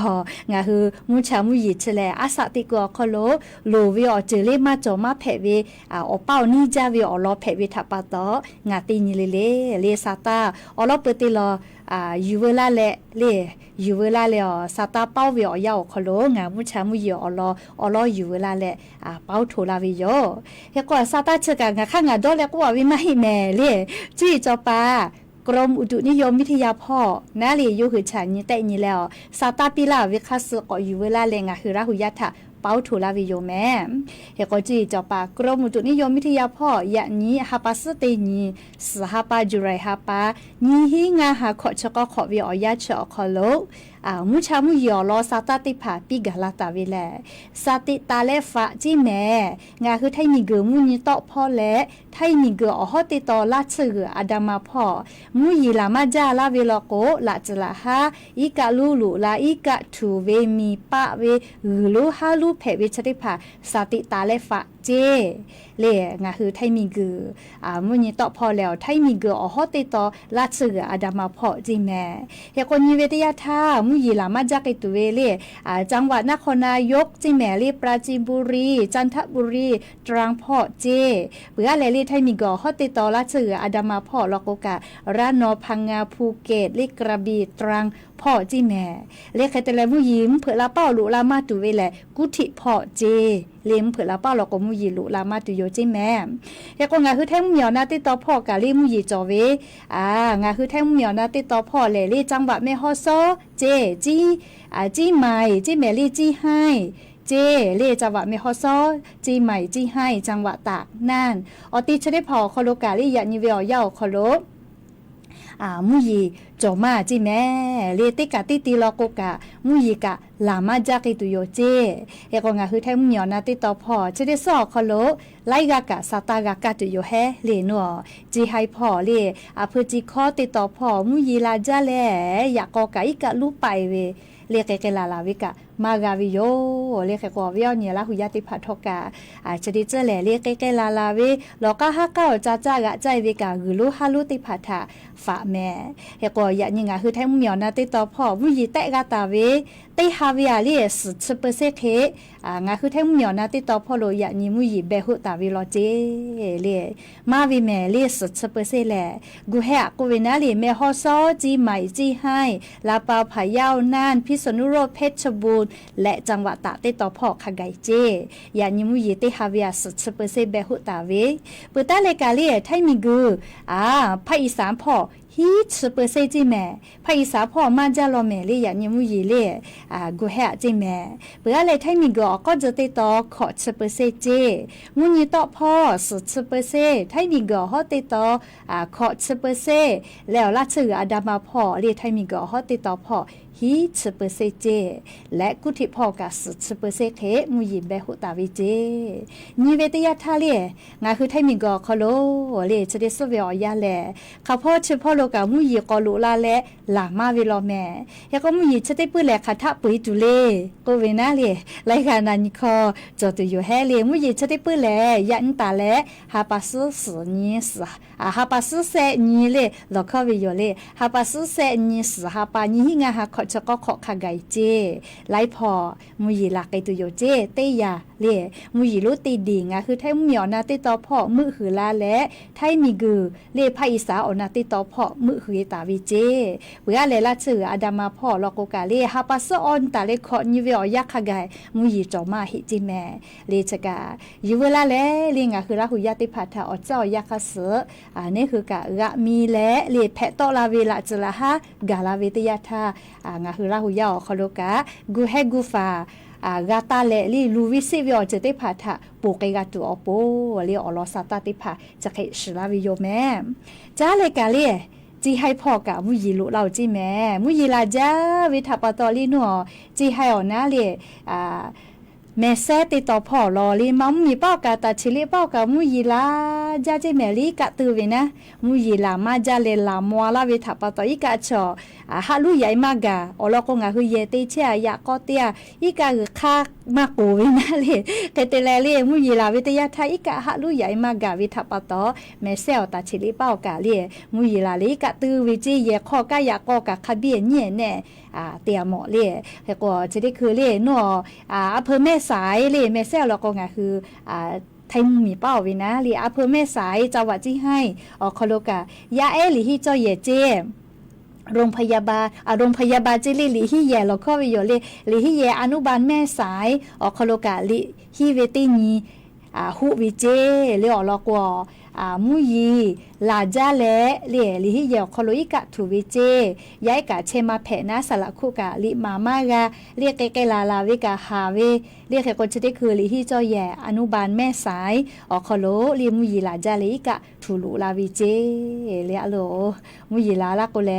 งาคือมุชามุยิเชลอาสติกอคอโลโลวิอเจเลมาจอมาเพเวอเป้านี่จาวิอลอเพเวทัปตองาตินิเลซาตาอลอเปติลยูเวลาเลยูเวลาเลซาตาเป้าวิอยาวคอโลงามุชามุยิอลอยูเวลาเลเป้าโทลาวิโยเฮก็ซาตาเชกางาข้างาดอเลก็ว่าวิมาฮิแมเลจี้จอปากรมอุตุนิยมวิทยาพ่อนาลีอยู่คือฉันนี่แต่นี่แล้วซาตาปิลาวิคัสก็อยู่เวลาเลงะคือราหุยัตถะเป้าถูลาวิโยแม่เฮก็จีจอปากรมอุตุนิยมวิทยาพ่อยะนี้ฮาปัสเตนีสหปาจุไรฮาปานี่ฮิงาหาขอชก็ขอวิอยาชอคอโลมุชามุยอลอซาตาติผาปิกะลาตาเวแลซาติตาเลฟะจิแม่งาคือไทมีเกมุญิตอพ่อและไทมีเกอฮอติตอลาชื่ออาดามาพ่อมุยิลามาจาลาเวลโกลาจลาฮาอิกะลูลาอิกะทูเวมีปะเวลูฮาลูเพเวชติผาซาติตาเลฟะ เจเลงาคือไทมีกือมุญตอพอแล้วไทมีกืออฮอติตอลาซืออาดามาพอจิแม่เฮคนยีเวทยาทามุยีลามาจากไอตุเวเลจังหวัดนครนายกจิแม่เลปราจีนบุรีจันทบุรีตรังพอเจเปือเลไทมีกือฮอติตอลาซืออาดามาพอลอกการานอพังงาภูเก็ตเลกระบี่ตรังพ่อจิแม่เลขแต่ละมุยิมเผื่อลาเป้าลุลามาตุเวแลกุธิพ่อเจเลมเผื่อลาเป้าเราก็มุยิลุลามาตุโยจิแม่ยากงาคือแท้เหมียวนาติตอพ่อกะเลมุยิจอเวงาคือแท้เหมียวนาติตอพ่อเลจังหวัดแม่ฮอซอเจจีจีใหม่จีแม่ลีจีให้เจเลจังหวัดเมฮอซอจีใหม่จีให้จังหวัดตากน่านอติชะได้พอคอโลกาลียะนิเวอเยาคอโลมุยีจอมาจิแม่เลติกะติติลอกกะมุยีกะลามาจากิตุโยเจเอกงาคือแท้มุญยอนาติตอพอจะได้สอคอโลไลกะกะสาตากะกะตุโยแฮเลนัวจีไฮพอเลพฤจิคอติตอพอมุยีลาจาแลอยากกะอีกะลุไปเวเลกะลาวิกะมากาวิโยเลกะกอวิโอเนียลาหุยาติพัทกะจะได้เจแลเลกะลาเวลอกะฮะกะจาจากะใจเวกะกุลุฮาลุติพัทะฝะแม่เฮกอยะญิงะคือแท้มุญยอนาติตอพอมุยีแตกะตาเวติฮาวิอาเล10%เคงาคือแท้มุญยอนาติตอพอโลยะญิมุยีเบหุตาวิโลเจเลมาวิแม่เล10%แลกูแฮกูเวนะเลแม่ฮอซอจีใหม่จีให้ลาปาพะเยาน่านพิษณุโลกเพชรบูรณ์และจังหวัดตากติตอพอคาไกเจยะญิมุยีติฮาวิอา10%เบหุตาเวปุตาเลกาเลไทมิกูภาคอีสานพอฮี10%จิแม่ภาคอีสานพ่อมาจาลอแม่เลยอย่างนี้มุยีเลยกูแฮจิแม่เปื่ออะไรไทมีก็จะติดต่อขอ10%เจมุยีต่อพ่อ10%ไทมีก็ฮอติดต่อขอ10%แล้วละชื่ออาดามาพ่อเลยไทมีก็ฮอติดต่อพ่อฮี10%เจและกุธิพ่อกะ10%เคมุยีเบหุตาวิเจนี่เวทยาทาเลงาคือไทมีก็คอโลเลจะได้สเวอยาแลข้าพ่อชื่อพ่อโลกะมุยีกอลุลาและหลามาเวลอแม่ยาก็มุยีจะได้ปื้อแลคาทะปุยตุเลก็เวนะเลไลกานานิคอจอตุอยู่แฮเลมุยีจะได้ปื้อแลยันตาและฮาปาซุสนีสฮาปาซุเซนีเลลอคอวิโยเลฮาปาซุเซนีสฮาปานีหิงาฮาขอจะก็ขอคาไกเจไลพอมุยีลักไกตุโยเจเตยาเลมุยีลุติดิงคือไทมุญยอนาติตอพ่อมือหือลาและไทมีกือเลภาคอีสานอนาติตอพ่อมือหือตาวิเจเวลาเลละชื่ออาดามาพ่อลอกกาเลฮาปาซออนตาเลขอนิเวอยักคาไกมุยีจอมาฮิจิแม่เลจกาอยู่เวลาและเลงคือละหุยาติพัทธาอเจ้ายักคเสนี่คือกะกะมีและเลแพตอลาเวละจละฮะกาลาเวตยาทางาคือละหุยาคอโลกากูเฮกูฟากาตาเลลีลูวิซิวิโอเจติพัทะปูเกกาตุอโปเลอลอสาตาติพะจะเคชลาวิโยแม่จ้าเลกาเลจีให้พ่อกะมุยีลุเราจีแม่มุยีลาจ้าวิทาปตอลีนัวจีให้ออนาเลแม่แซ่ติดต่อพ่อรอลีมัมมีเป้ากาตาชิลิเป้ากามุยีลาจ้าเจแม่ลีกะตือเวนะมุยีลามาจ้าเลลามัวลาเวทาปตออีกะชอฮาลุใหญ่มากะอลอกงะคือเยติเชียยะกอเตียอีกะคือคามากโกเวนะเลเตเตเลเลมุยีลาวิทยาทาอีกะฮาลุใหญ่มากะวิทาปตอแม่แซ่ตาชิลิเป้ากาเลมุยีลาลีกะตือวิจิเยขอกะยะกอกะคาเบียเนียแน่เตียหมอเลแล้วก็จะได้คือเลนัวอำเภอแม่สายเลแม่แซ่แล้วก็งะคือไทยมีเป้าวินะลีอำเภอแม่สายจังหวัดที่ให้คอโลกายาเอลิฮิจอเยเจโรงพยาบาลจิลิฮิเยแล้วก็วิโยเลลิฮิเยอนุบาลแม่สายคอโลกาลิฮิเวตินีฮุวิเจเลอลอกวมุยีลาจาเลเลลิฮิเยคอโลอิกะทูวิเจยายกะเชมาเพนะสละคุกะลิมามากะเรียกเกลาลาวิกะฮาเวเรียกคนจะได้คือลิฮิจอแยอนุบาลแม่สายคอโลลิมุยีลาจาเลอิกะทูลุลาวิเจเลอะโลมุยีลาละก็แล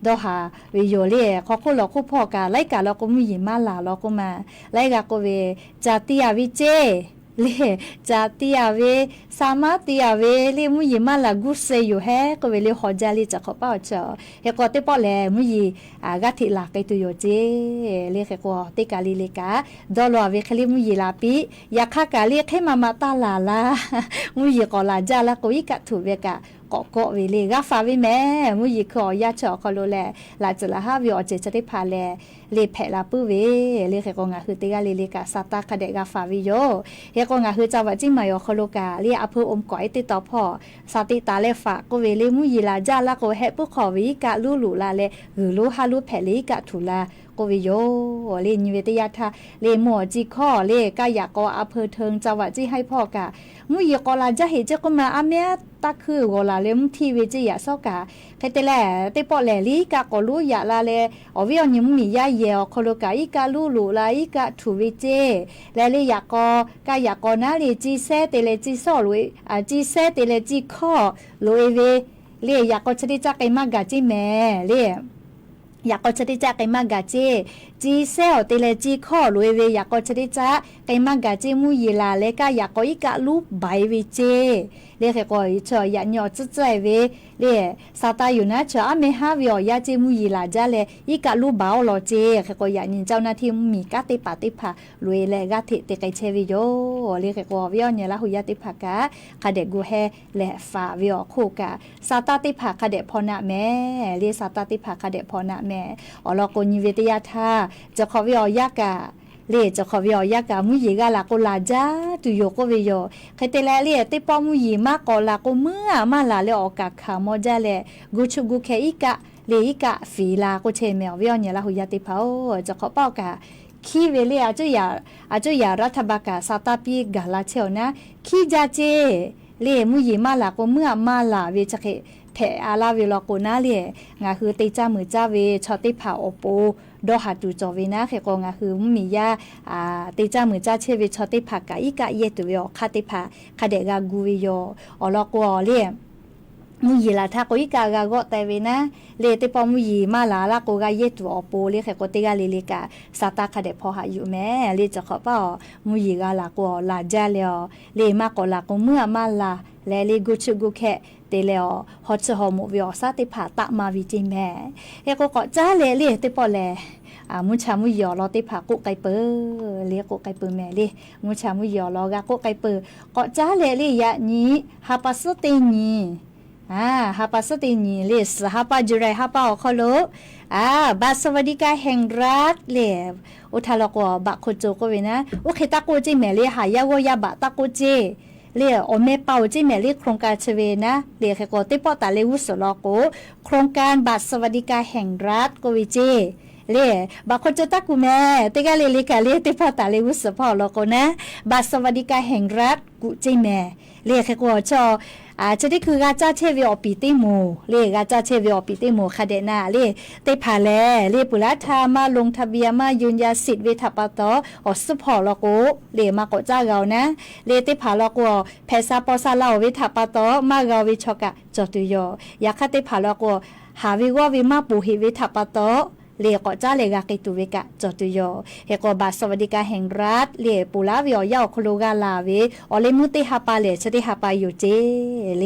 ดอหาวิโยเลขอคุลอคุพ่อกะไลกะลอก็มุยีมาลาลอก็มาไลกะก็เวจาติยาวิเจ လေဂျာတီယာဝေစာမတီယာဝေလေမူယီမလာဂုဆေယိုဟဲကိုဝေလေဟောဂျာလီချခေါပေါ့ချေဟေကောတေပေါ့လေမူယီဂတ်တီလာကေတူယိုဂျေလေခေကောတေကာလီလေကာဒေါ်လောဝေခလီမူယီလာပီယခကာလီခေမမတာလာလာမူယီကောလာဂျာလာကိုဤကထူဝေကာก็เวลีกาฟาวิแม่มุยขอยาชอคอโลแลลาจุลาฮาวิอเจจะได้พาแลเลแผลาปื้อเวเลเขกงาคือเตกาเลกาซาตาคาเดกาฟาวิโยเฮกงาคือจาวะจิมายอคอโลกาเลอเภออมก๋อยติตอพอซาติตาเลฝาก็เวเลมุยลาจาลาโกเฮปุขอวิกะลูลูลาเลหือลูฮาลูแผลิกะทุลาก็วิโยเลนิเวตยาทาเลหมอจิข้อเลกายากออเภอเทิงจาวะจิให้พ่อกะมุยกอลาจะเฮเจก็มาอเมตาคือโกลาเลมทีเวจิยาซอกาใครแต่แลติปอแลลีกะกอลูยาลาเลอวิอนิมมียาเยอคอโลกาอีกาลูลูลาอีกะทูเวเจและเลยากอกายากอนาเลจิเซเตเลจิซอลุจิเซเตเลจิคอลุเอเวเลยากอชดิจักไกมากะจิแม่เลอยากก็ชดิจักไกมากะเจจีเซลเตเลจีข้อลุยเวอยากก็ชดิจักไกมากะเจมุยลาเลกะอยากก็อีกะลูใบเวเจเลเขก็ชอยะญอจุใจเวเลซาตาอยู่นะชอเมฮาวิอยาเจมุยลาจาเลอีกะลูบ่าวลอเจเขก็ยะนินเจ้าหน้าที่มีกะติปาติภาลุยเลกะติเตไกเชวิโยเลเขก็วิอเนี่ยละหุยะติภากะคาเดกูเฮเลฟาวิอคู่กะซาตาติภาคาเดพอนะแม่เลซาตาติภาคาเดพอนะแม่อลอโกนิเวตยาทาจะขอวิอยากะเลจะขอวิอยากะมุยกะลาโกลาจาตุโยโกวิโยใครเตแลเลติปอมุยมากอลาโกเมื่อมาลาเลออกะขามอจาเลกุชุกุเคอีกะเลอีกะฟีลาโกเชเมวิอเนี่ยละหุยาติภาจะขอเป้ากะคีเวเลอาจุยารัฐบากะซาตาปีกะลาเชวนะคีจาเจเลมุยมาลาโกเมื่อมาลาเวจะเคแผอาลาเวลโกนาเลงาคือติจ้ามือจ้าเวชอติภาโอโปดอหาตูจอเวนะเขกงาคือมียาติจ้ามือจ้าเชเวชอติภากะอีกะเยตุเวคาติภาคาเดกากูเวโยอลอกอเลมุยลาทาโกอีกากาโกเตเวนะเลติปอมุยมาลาลาโกกาเยตุโอโปเลเขกติกาเลกาซาตาคาเดพอหาอยู่แม่เลจะขอเป้ามุยกาลาโกลาจาเลเลมากอลาโกเมื่อมาลาและเลกุชกุแคเตเลอฮอตโฮโมวิอซาติภาตะมาวิจิแม่เฮโกก็จ้าเลติปอแลมุชามุยอลอติภากุไกเปเลกุไกเปแม่เลมุชามุยอลอกะกุไกเปก็จ้าเลยะนี้ฮาปัสตินีฮาปัสตินีเลสฮาปาจุไรฮาปาอคอโลบัสวัสดิการแห่งรัฐเลอุทาลกว่าบักโคโจโกเวนะโอเคตะโกจิแม่เลหายาวยาบะตะโกเจเลอเมเปาจิแม่เลโครงการเชเวนะเลเขโกติปอตาเลวุสลอโกโครงการบัตรสวัสดิการแห่งรัฐโกวิเจเลบางคนจะตักกูแม่ติกาเลกาเลติปอตาเลวุสพอลอโกนะบัตรสวัสดิการแห่งรัฐกุจิแม่เลเขโกชอจะได้คือกาจ้าเชวิอปีติโมเลกาจ้าเชวิอปีติโมคาเดนาเลเตพาแลเลปุระธามาลงทะเบียนมายืนยันสิทธิ์เวทปตอสุพอลโกเลมาโกจ้าเรานะเลเตพาลโกเพซาปอซาลาเวทปตมาเราวิชกะจตุโยยาคาเตพาลโกหาวิววิมาปูหิเวทปตเลก็จ้าเลกากิตุเวกะจตุโยเฮก็บัตรสวัสดิการแห่งรัฐเลปุลาวิอยาโคโลกาลาเวอเลมุติฮาปาเลชติฮาปาอยู่เจเล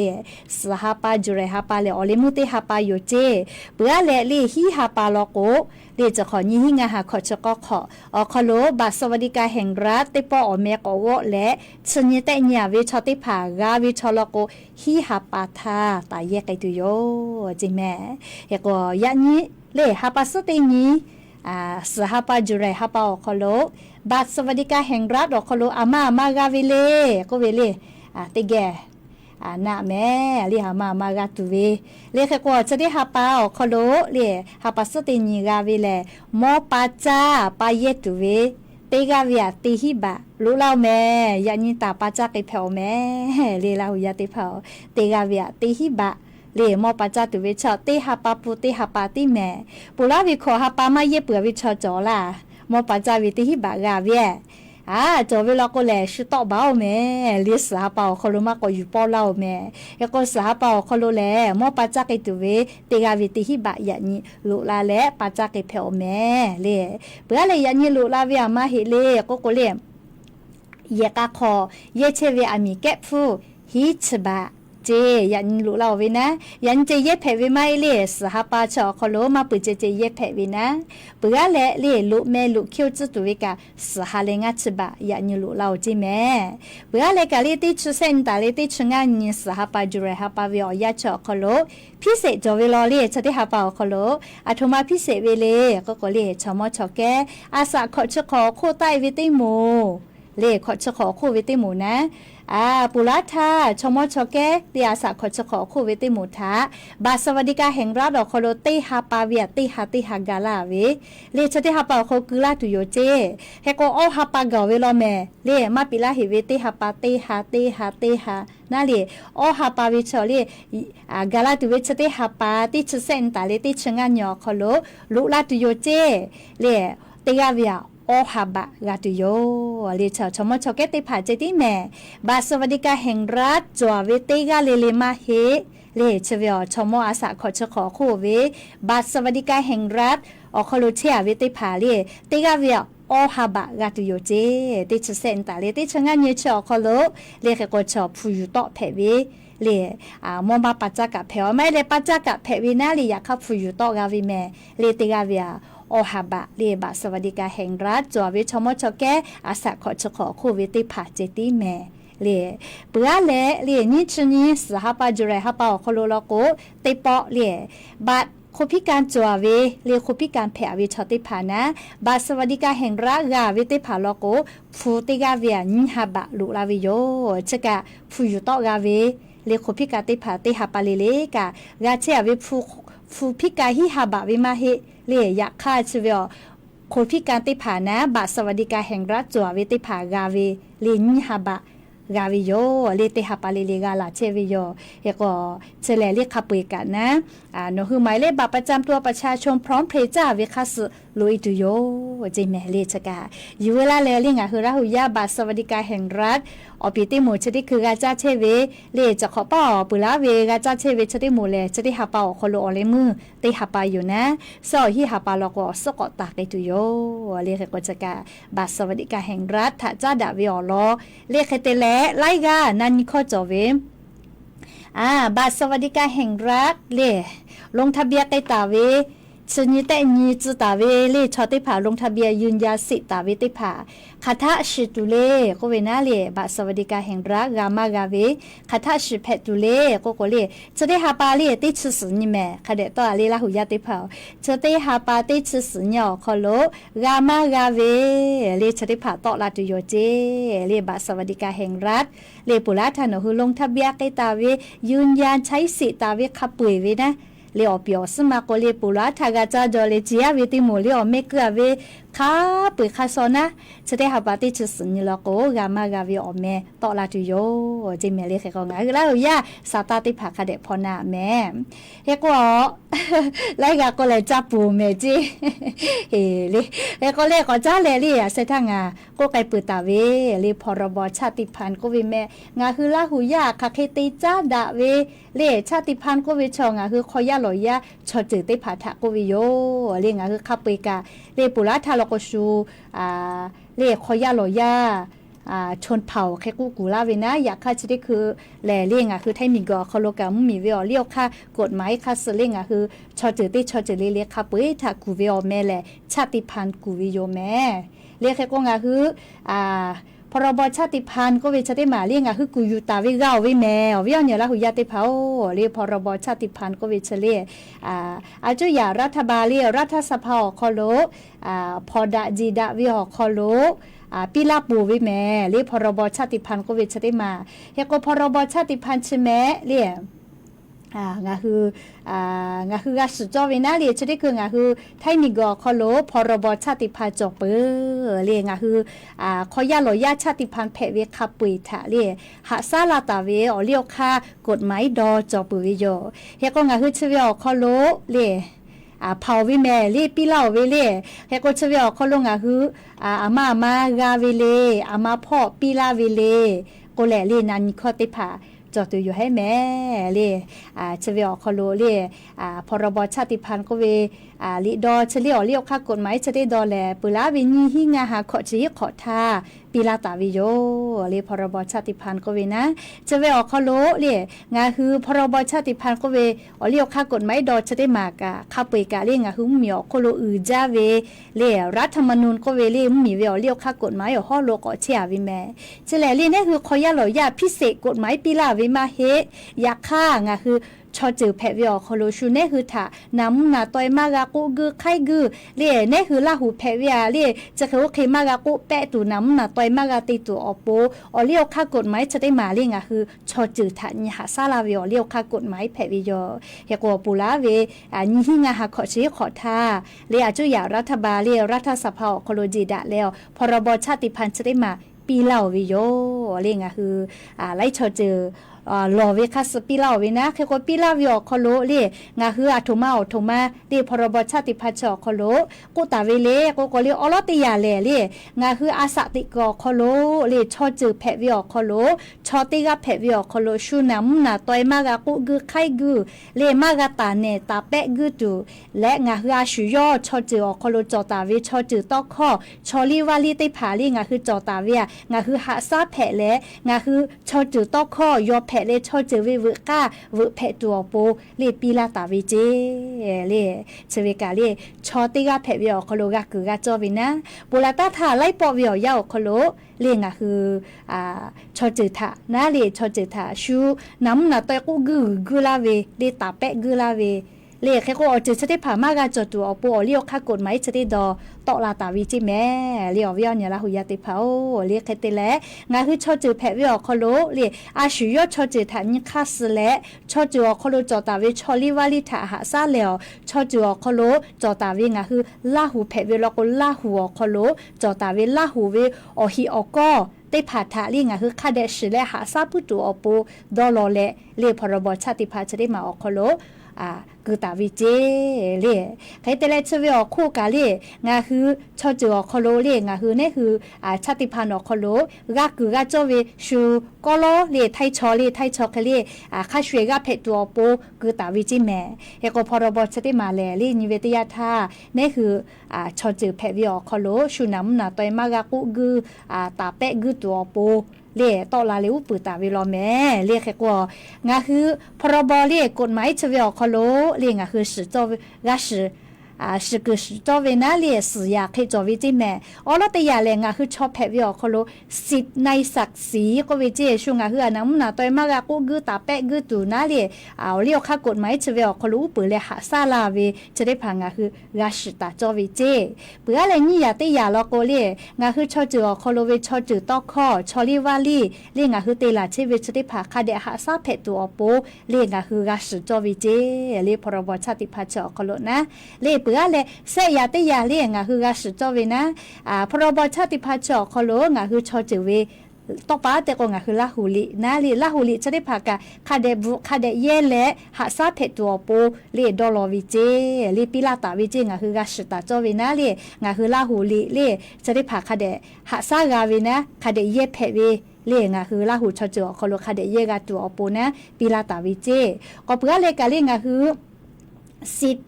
สหาปาจุเรฮาปาเลอเลมุติฮาปาอยู่เจเปื้อเลฮีฮาปาลโกเลจะขอยี่หิงาหาขอชก็ขอคโลบัตรสวัสดิการแห่งรัฐติปอเมกโวและชนิเตญาเวชติภากาวิชลโกฮีฮาปาทาตายแยกไกตุโยจิแม่เฮก็ยะนี้เลฮาปาสตินีสหปาจุไรฮาปาอคโลบัตรสวัสดิการแห่งรัฐอคโลอามากาเวเลก็เวเลติแกนะแม่เลหามากาตุเวเลเขก็จะได้ฮาปาอคโลเลฮาปาสตินีกาเวเลมอปาจาปาเยตุเวเตกาเวียติหิบะรู้เล่าแม่ยานิตาปาจาไกเพวแม่เลลาหุยาติเพวเตกาเวียติหิบะเลมอปาจาตุเวชอติฮาปาปุติฮาปาติแม่ปุลาวิขอฮาปามาเยเปือวิชอจอล่ะมอปาจาวิติหิบะกาเวียจอเวลาก็แลชุตอบ่าวแม่ลิสหาเป่าคอลมาก็อยู่ป้อเล่าแม่แล้วก็สหาเป่าคอลแลมอปาจาไกตุเวเตกาวิติหิบะยะนี้ลุลาแลปาจาไกเพวแม่เลเปือเลยยะนี้ลุลาเวียมาเฮเลก็เล เยกะคอเยเชเวอามีแกฟูฮิชบะเจยันรู้เราเวนะยันเจเยแผเวไม่เล่สหปาชอคอโลมาปุเจเจเยแผเวนะเปื่อและเล่ลุแม่ลุคิวจุตุเวกาสหเลงัชบะยันรู้เราจิแม่เปื่อและกะเลติชุเซนตาเลติชงานนิสหปาจุเรหปาเวอยาชอคอโลพิเศษจอเวลอเล่ชะติหปาคอโลอะโทมาพิเศษเวเลก็เล่ชอมอชอแกอาสาขอชขอโคใต้เวติโมเล่ขอชขอโคเวติโมนะปุราธาชมอชอแกเตียสาขอชขอโคเวติโมทาบาสวัสดิกาแห่งรัฐอคอโลติฮาปาเวียติฮากาลาเวเลชะติฮาปาโคกุลาตุโยเจเฮโกอฮาปากาเวโลเมเลมาปิลาเฮเวติฮาปาติฮานาเลอฮาปาวิชอเลกาลาตุเวชะติฮาปาติชเซนตาเลติชงานยอคอโลลุลาตุโยเจเลเตียเวียโอฮาบะกาตุโยเลชชมชอเกติผาเจติแม่บาสวัสดิกาแห่งรัฐจวเวติกาเลมาเฮเลชเวอชมอาสาขอชขอโคเวบาสวัสดิกาแห่งรัฐอคโลเชียเวติผาเลติกาเวียโอฮาบะกาตุโยเจติชเซนตาเลติชงานเยชอคโลเลเกโกชอพูยุโตเพเวเลมอมาปัจจากะเพอไม่เลปัจจากะเพวินาลีอยากเข้าพูยุโตกาวิแม่เลติกาเวียโอฮาบะเรียบสวัสดิการแห่งรัฐจววิชมชแกอาสาขอชขอคูวิติผาเจติแม่เรียเปื่อเละเรียนิชนีสหปาจุเรหปาโคโลโลโกเตปอเรียบัดคุพิการจวเวเรียคุพิการแผวิชติผานะบาสวัสดิการแห่งรัฐกาวิติผาโลโกฟูติกาเวียนิฮาบะลุลาวิโยชกะฟูยุโตกาเวเรียคุพิการติผาติฮาปาเลเลกากาเชอวิฟูพิกาฮิฮาบะวิมาเฮเลียยะค่าชเวอโคพิการติผานะบาสวัสดิการแห่งรัฐจววิติผากาเวลินฮาบะกาวิโยเลติฮาปาเลเลกาลาเชวิโยเฮก็เชเลเรียกขับปุยกันนะโนคือหมายเลขบัตรประจำตัวประชาชนพร้อมเพรจ้าเวคัสลุยตุโยเจแมเลชกาอยู่เวลาเลลิงอ่ะคือราหุยาบาสวัสดิการแห่งรัฐอปิติโมชติคือกาจาเชเวเลจะขอป้อปุลาเวกาจาเชเวชติโมเลชติฮาปาคโลอเลมือติฮาปาอยู่นะซอฮิฮาปาลก็สกอตากตุโยเลขก็จะกาบาสวัสดิการแห่งรัฐถ้าจ้าดาวิอลอเลขเตเลไลกานันข้อจอเวบาสวัสดิการแห่งรัฐเลลงทะเบียนไกตาเวชนิดแต่นีจุตาเวเลชอติผาลงทะเบียนยืนยาสิตาเวติผาคาทะชิตุเลก็เวนาเลบาสวัสดิการแห่งรัฐกามากาเวคาทะชิเพตุเลก็เลจะได้หาปาเลติชสุนิแม่คาเดตอเลลาหุยาติผาจะได้หาปาติชสุญอคอโลกามากาเวเลชติผาตอลาตุโยเจเลบาสวัสดิการแห่งรัฐเลปุระทานหือลงทะเบียนไกตาเวยืนยันใช้สิตาเวขับปุยเวนะเลอปิอสมาโกเลปุระทากาจาจอเลจิยาเวติโมเลอเมกะเวคาปุคาโซนะจะได้หาปาติชสุนิลโกกามากาเวอเมตอลาตุโยจิเมเลเขก็งาคือแล้วยาสาตาติภาคาเดพอนาแม่เฮก็ไลกาก็เลยจับปูเมจิเลก็เลก็จ้าเลลี่อ่ะเสทางาก็ไกปืตาเวเลพรบชาติพันธุ์ก็วิแม่งาคือลาหุยาคาเคติจ้าดาเวเลชาติพันธุ์ก็วิชองาคือคอยาลอยาชอจือติผาทะก็วิโยเลงาคือคาปิกาเลปุระทาลกชูเลคอยาลอยาชนเผ่าแค่กูลาเวนะอยากค่าจะได้คือแหล่เลี่ยงคือไทยมีกอคโลกามุมีเวอเลี้ยวค่ากฎหมายค่าเสเลี่ยงคือชอจือติชอจือเลี้ยค่าปุ้ยถ้ากูเวอแม่แหละชาติพันธุ์กูวิโยแม่เรียกแค่ก็คือพรบชาติพันธุ์ก็เวชได้มาเรียกคือกูอยู่ตาวิเก้าวิแมววิญญาณละหุยาติเผาเรียกพรบชาติพันธุ์ก็เวชเรียอาจุยารัฐบาลเรียรัฐสภาคอโลพอดาจีดาวิหอคอโลปีลาปูวิแม่เรียกพรบชาติพันธุ์ก็เวชได้มาเฮก็พรบชาติพันธุ์ใช่ไหมเรียงาคือกาสุจอวินาเรียชได้คืองาคือไทยมีกอคอโลพรบชาติพันธุ์จบเปเรียงาคือขอยาลอยาชาติพันธุ์แพเวคาปุยทะเรียหาซาลาตาเวอเลียวค่ากฎหมายดอจบปุวิโยเฮก็งาคือชเวอคอโลเรียเผาวิแม่เรียปีเล่าเวเรียเฮก็ชเวอคอโลงาคืออามากาเวเลอามาพ่อปีลาเวเลโกแลเรียนันคอติผาจอดอยู่ให้แม่เลยเฉลียวคอโลเลยพรบชาติพันธุ์ก็เวลิดอเฉลียวเลี้ยวค่ากฎหมายจะได้ดอแลปุระวิญญีหิงาหาขอจีขอทา ปีลาตาวิโยเลพรบชาติพันธุ์ก็เวนะจะเวออกคโลเลงาคือพรบชาติพันธุ์ก็เวอเลียวค่ากฎหมายดอจะได้มากะข้าเปกะเลงาคือมีออกคโลอือจาเวเลรัฐธรรมนูญก็เวเลมีเวอเลียวค่ากฎหมายอฮอโลก็เชียวิแม่จะแลเลนี่คือขอยาหลอยาพิเศษกฎหมายปีลาเวมาเฮยาค่างาคือชอจือแพวิอคโลชูเนคือถาน้ำนาตอยมากากูกือไข่กือเล่เนคือลาหูแพวิอาเล่จะเขาเคมากากูแปะตูน้ำนาตอยมากาตีตัวอโปอเลี้ยวค่ากฎหมายจะได้มาเล่งอะคือชอจือถานี่หาซาลาวิอเลี้ยวค่ากฎหมายแพวิโยเฮกวปูลาเวนี่หิงาหาขอชี้ขอท่าเล่อาจุยารัฐบาลเล่รัฐสภาอคโลจีดะแล้วพรบชาติพันธุ์จะได้มาปีเล่าวิโยเล่งอะคือไล่ชอจือรอเวคัสปีลาเวนะคือก็ปีลาวิอคโลเลงาคืออะโทมาอโทมาเลพรบชาติพันธุ์คโลกูตาเวเลก็เลอลอติยาเลงาคืออาสติกอคโลเลชอจือแพวิอคโลชอติกาแพวิอคโลชูน้ำนาตอยมากากูกือไข่กือเลมากาตาเนตาเปะกือตูและงาคืออาชุยอชอจือคโลจอตาเวชอจือตอคอชอลีวาลีติผาลีงาคือจอตาเวงาคือหาซาแพและงาคือชอจือตอคอยอแพเลชอเจเววก้าเวแพตัวโปเลปีลาตาเวเจเลเชเวกาเลชอติกาแพวิอคโลกากือกาจอวินะโบลาตาทาไลปอวิอยาคโลเลงาคือชอจือทานาเลชอจือทาชูน้ำนาตอยกูกือลาเวเลตาเปะกือลาเวเลแค่ก็เอาจือจะได้ผ่ามากาจอตัวเอาโปเลียวค่ากฎหมายจะได้ดอตอลาตาวิจิแม่เลียววิอเนี่ยละหุยาติเผาเลียแค่เตและงาคือชอจือแพวิอคโลเลอาชุยอชอจือทานิคาสและชอจือคโลจอตาวิชอลิวาลิทาหาซาแล้วชอจือคโลจอตาวิงาคือลาหูแพวิลก็ลาหูคโลจอตาวิลาหูเวอฮิอก็ได้ผ่าทาลี่งาคือคาเดชและหาซาพุตัวอโปดอลอและเลพรบชาติพันธุ์จะได้มาอคโลคือตาวิเจเลใครแต่ละชเวอคู่กาเลงาคือชอจือคโลเลงาคือนี่คือชาติพันธุ์คโลกาคือกาจอเวชูกอลเลไทชอเลไทชอคเลคาชเวกาเพตัวโปคือตาวิจิแม่เฮก็พรบจะได้มาแลเลนิเวตยาธานี่คือชอจือแพวิอคโลชูน้ำนาตอยมากากุกือตาเปะกือตัวโปเล่ตอลาเลอุปตาเวลอแม่เล่แค่กว่างาคือพรบเล่กฎหมายชเวอคโลเล่งาคือ是作为งา是个是作为那里是呀可以作为这么อ๋อแล้วแต่อย่าแรงคือชอบแพวิอคโลสิทธิ์ในศักดิ์ศรีก็เวเจช่วงคือน้ำนาตอยมากกูกือตาแปะกือตูนา里เลี้ยวค่ากฎหมายชเวอคโลเปิดเลยหาซาลาเวจะได้พังคือราชตาจอเวเจเปิดอะไรนี่อย่าแต่อย่าลอกเล่คือชอจือคโลเวชอจือตอคอชอลีวาลีเล่คือเตลาเชเวจะได้พักคาเดหาซาเพตัวโปเล่คือราชจอเวเจเล่พรบชาติพันธุ์คโลนะเล่เปิดอะไรเสียแต่อย่าเลี้ยงคือกาสุจวินะพรบชาติพันธุ์คโลคือชอจือเวต่อไปแต่ก็คือลาหูลินะลาหูลิจะได้พากะคาเดบุคาเดเยและหาซาเพตัวโปเลดอลวิเจเลปิลาตาวิเจคือกาสุตาจวินะคือลาหูลิเลจะได้พาคาเดหาซากาวินะคาเดเยเพเวเลี้ยงคือลาหูชอจือคโลคาเดเยกาตัวโปนะปิลาตาวิเจก็เพื่อเลกาเลี้ยงคือสิทธิ์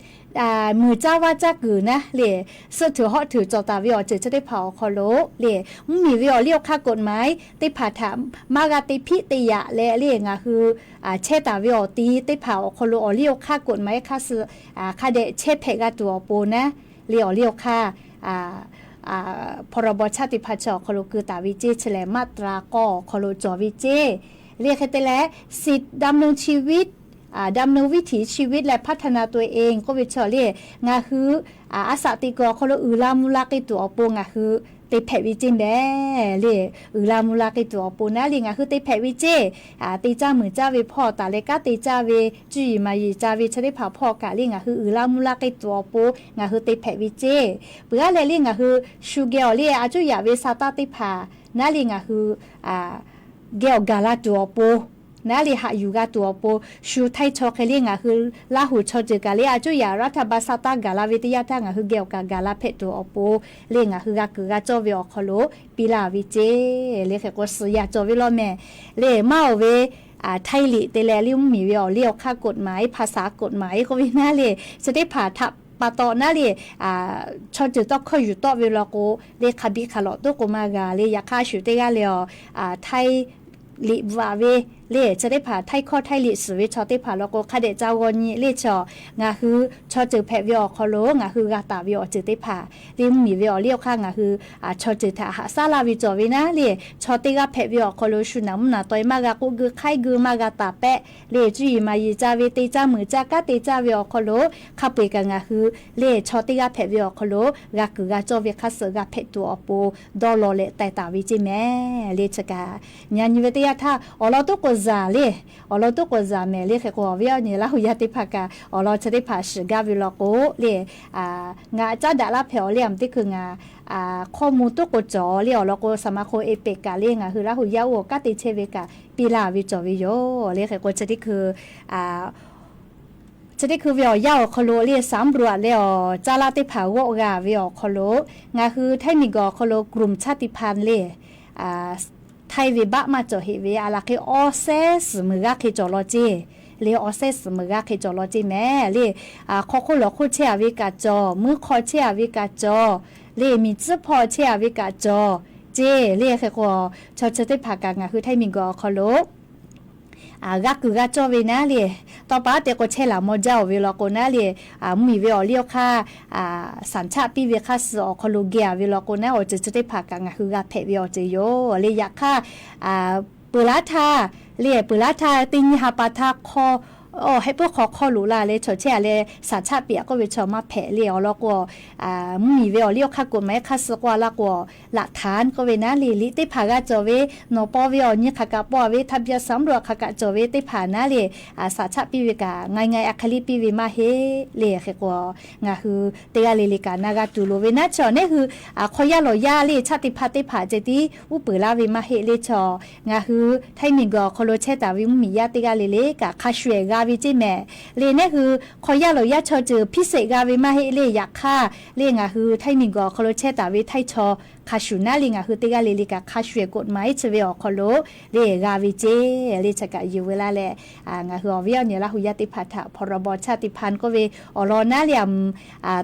มือเจ้าว่าจ้ากือนะเล่สุดถือเหาะถือจอตาวิอจะได้เผาคอโลเล่มีวิอเลี้ยวค่ากฎหมายได้ผ่าถามมากาติพิติยะและเลี้ยงคือเชตาวิอตีได้เผาคอโลเลี้ยวค่ากฎหมายค่าซื้อค่าเดเชเพกาตัวโปนะเลี้ยวค่าพรบชาติพันธุ์คอโลคือตาวิเจเฉลมาตราก็คอโลจอวิเจเรียกแต่ละสิทธิดำเนินชีวิตดำเนินวิถีชีวิตและพัฒนาตัวเองก็วิชาเรียงาคืออาสาติกอเขาอือลามุลากิตัวปงคือเตแผวิจินแดเรียอือลามุลากิตัวปนะเรียงคือเตแผวิเจตีจ้ามือจ้าเวพ่อตาเลกาตีจ้าเวจุยมายีจ้าเวชะได้ผ่าพ่อกะเรียงคืออือลามุลากิตัวปงาคือเตแผวิเจเปื่ออะไรเรียงคือชูเกลเรียอาจุยาเวซาตาติผานาเรียงคือเกลกาลาตัวปนาลีหาอยู่กับตัวโปชูไทยชอเคลียงคือลาหูชอจือกาเลียจุยารัฐบาลสตากาลาวิทยาทางคือเกี่ยวกับกาลาเพตัวโปเลียงคือกะจอวิอคโลปิลาวิเจเลขก็สยาจอวิลอแม่เลมาเวไทยลิเตแลลิมมีวิอเลียวค่ากฎหมายภาษากฎหมายก็วินาเลจะได้ผ่าทับ ปาตอนะเลยชอจะต้องคอยอยู่ต่อเวลากูเลยขับบิขลอตัวกูมากาเลยอยากฆ่าชุดได้กันเลยไทยลิวาเวเล่จะได้ผ่าไทยข้อไทยลิสวิชอได้ผ่าแล้วก็คาเดจาวนี้เล่ชองาคือชอเจอแพวิอคอโลงาคือกาตาวิอเจอได้ผ่าเล่มีวิอเลี้ยวข้างาคือชอเจอถ้าหาซาลาวิจอวินะเล่ชอเตกาแพวิอคอโลชุน้ำนาตัวมากากูคือไข่คือมากาตาแปะเล่จีมายีจาเวเตจามือจากาเตจาวิอคอโลขับไปกันงาคือเล่ชอเตกาแพวิอคอโลกาคือกาจอวิคัสกาแพตัวอปูดอลเลแต่ตาวิจิแม่เล่ชกาญาณิเวเตียท่าอลอตุกซาเลอลอตุกซาเมเลเขกอวิอเนี่ยละหุยติภากาอลอจะได้ภาษกาวิลโกเลงาจาดาลาเพอเลียมที่คืองาข้อมูลตุกจอเลียวแล้วก็สมาคมเอเปกาเลงาคือละหุยาโอกาติเชเวกาปีลาวิจอวิโยเลเขกจะได้คือจะได้คือวิอยาวคโลเรียสามรัวเลียวจาลาติภาวกาวิอคโลงาคือไทมิกอคโลกลุ่มชาติพันธุ์เลไทยวิบะมาจ่อเหวอาลาเคออเซสมือกาเคจอลอจีเลออเซสมือกาเคจอลอจีแม่เลข้อคุหลอคุเชียวิกาจอมือคอเชียวิกาจอเลมีจื้อพอเชียวิกาจอเจเลเคก็ชอจะได้ผักกางคือไทยมิกอคโลกคือกาจอเวนะเลยต่อไปเด็กก็เชลามอเจ้าเวลาคนนั้นเลยมีเวลเลี้ยวค่าสัญชาติปีเวค่าสอคโลเกียเวลาคนนั้นจะได้ผักกันคือกาเพเวลเจโยเลยอยากค่าเปลาทาเลยเปลาทาติงฮาปาทาคอให้พวกข้อรู้ละเลยเฉยๆเลยสัญชาติเปียก็เวชมาแผ่เลี้ยวแล้วก็มีเวลเลี้ยวค่ากฎหมายค่าสกว่าละกว่าหลักฐานก็เวนะลิติผากาจอเวนอปอเวลนี่ค่ากะปอเวทะเบียนสำรวจค่ากะจอเวติผานะเลยสัญชาติปีเวกาไงอะคลิปีเวมาเฮเลยแค่กว่างาคือเตกาเลกานากาตูโลเวนะจอเนี่ยคือขอยาลอยาเลยชาติพัติผาเจติอุปลาเวมาเฮเลยจองาคือไทยมิงก็คโลเชตาวิมียาเตกาเลกะคาชเวกาวิจิแม่เลยเนี่ยคือขอยาเรายาชอเจอพิเศษกาวิมาให้เลยอยากฆ่าเลยงาคือไทยมิงก็คโลเชตาวิไทยชอคาชูนาลิงาคือเตกาเลลิกาคาชเวกฎหมายเชเวอคโลเลยกาวิเจเลยจะกะอยู่เวลาแหละงาคืออวิอเนี่ยละหุยติพัทะพรบชาติพันธุ์ก็เวอรอนาเลียม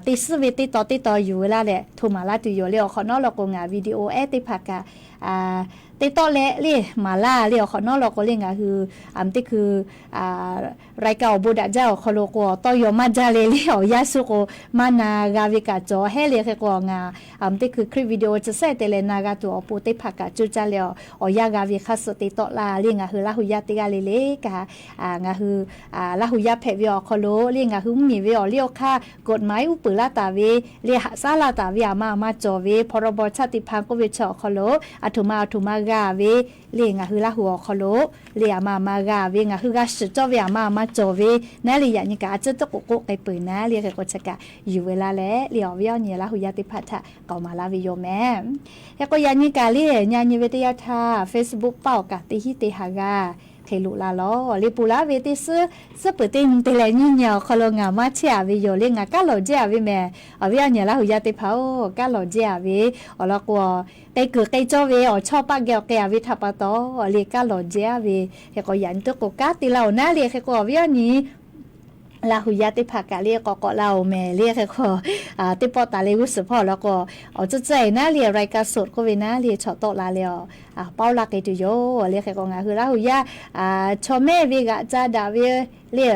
ติสเวติต่ออยู่เวลาแหละทุมาลาตุโยเลยขอนอลกงาวิดีโอติภากาติดต่อเละเลยมาล่าเรียวขอนอเราก็เรียกคือที่คือรายการบูดาเจ้าขอโลกต่อยมาจาเลยเรียวยาสุโกมานากาวิกาจอให้เรียกก็งาที่คือคลิปวิดีโอจะใส่เตเลนากาตัวปูติผักกาจุจ้าเรียวยากาวิคัสติต่อลาเรียกคือลาหุยาติกาเลเลกางาคือลาหุยาเพวิอขอโลเรียกคือมีวิอเรียวค่ากฎหมายอุปลาตาเวเรียซาลาตาวิอามาจอเวพรบชาติพันธุ์ก็เวชอขอโลทุมากาเวเลียงคือละหัวคโลเลียมากาเวงคือกาสจอเวมาจอเวนั่นเลยอย่างนี้กาจะตกไอปืนนะเลียก็จะกะอยู่เวลาแล้วเลียวเวียเนี่ยละหุยติพัทะก็มาลาวิโยแม่แล้วก็อย่างนี้กาเลียญาณิเวทยาธา Facebook เป่ากะติฮิติฮากาเคลุลาลอลิปูลาเวติสเปติงเตเลนี่เนาะคโลงามาเชียวิโยเลงากาโลเจอาวิแม่อวิเนี่ยละหุยติพากาโลเจอาวิอละกัวไกเกิดไกจอเวอชอบปากแกวแกวิทัปตอเลกาโลเจอาวิเฮก็ยันตกกาติเหล่านะเลเฮก็วินี้ลาหุยาติผักกะเรียกก็เราแม่เรียกก็ติปอตาเลวุสพอแล้วก็จะใจนะเรียรายการสดก็เวนะเรียชอตลาเลียวเป้าลักไอตุโยเรียกก็งาคือลาหุยาชอแม่วิกะจาดาเวเรีย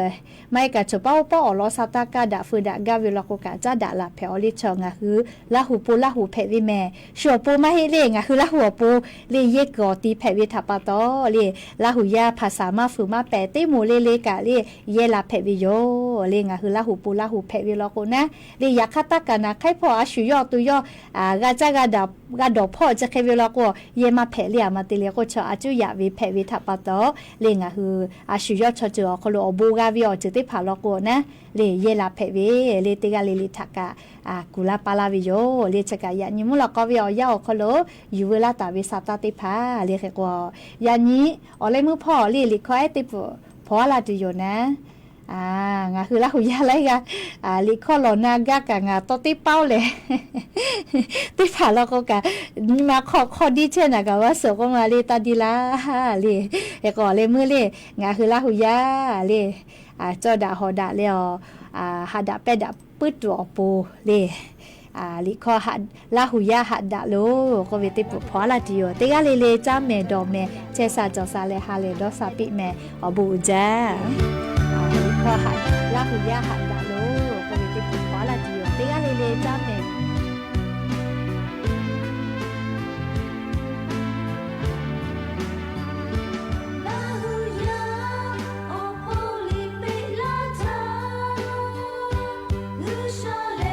ไม่กะชเป้าอลอซาตากาดาฟืดากาวิลกกะจาดาลาเพอลิชองาคือลาหูปูลาหูเพวิแม่ชัวปูมาให้เรียงาคือลาหัวปูเรียเยกอตีเพวิทัปตอเรียลาหุยาภาษามาฝึมาแปติมูเลกะเรียเยลาเพวิโยเรียงาคือลาหูปูลาหูเพวิลกนะเรียยักตากานะไข่พออาชุยอตุยอกาจากาดอพ่อจะเควิลกเยมาเพเลียมาติเลียก็ชออาจุยาวิเพวิทัปตอเรียงาคืออาชุยอชอจอคโลบูกาวิอจะติพาลกนะเลเยลาเพเวเลติกาเลลิทักะกุลาปาลาวิโยเลชกายานิมุลกวิอยาคโลอยู่เวลาตาวิสัตติพาเลเขกยานี้อเลมือพ่อเลลิคอยติปพอลาตุโยนะงาคือละหุยาอะไรกะลิคอลนากะกะงาตติเป้าเลยติผาลกกะมาขอดีเช่นน่ะกะว่าสก็มาเลตาดีลาเลเฮก็เลมือเลงาคือละหุยาเลจอดาหอดาเล หาดะเป็ดะปืดตัวปูเลลิคอหัดลาหุยาหัดดะโลก็เวติปุพอละติโยเตกะเลจ้าเมดอเมเจซาจอซาเลฮาเลดอซาปิเมอบูจาลิคอหัดลาหุยาหัดดะโลก็เวติปุพอละติโยเตกะเลจ้าเมShale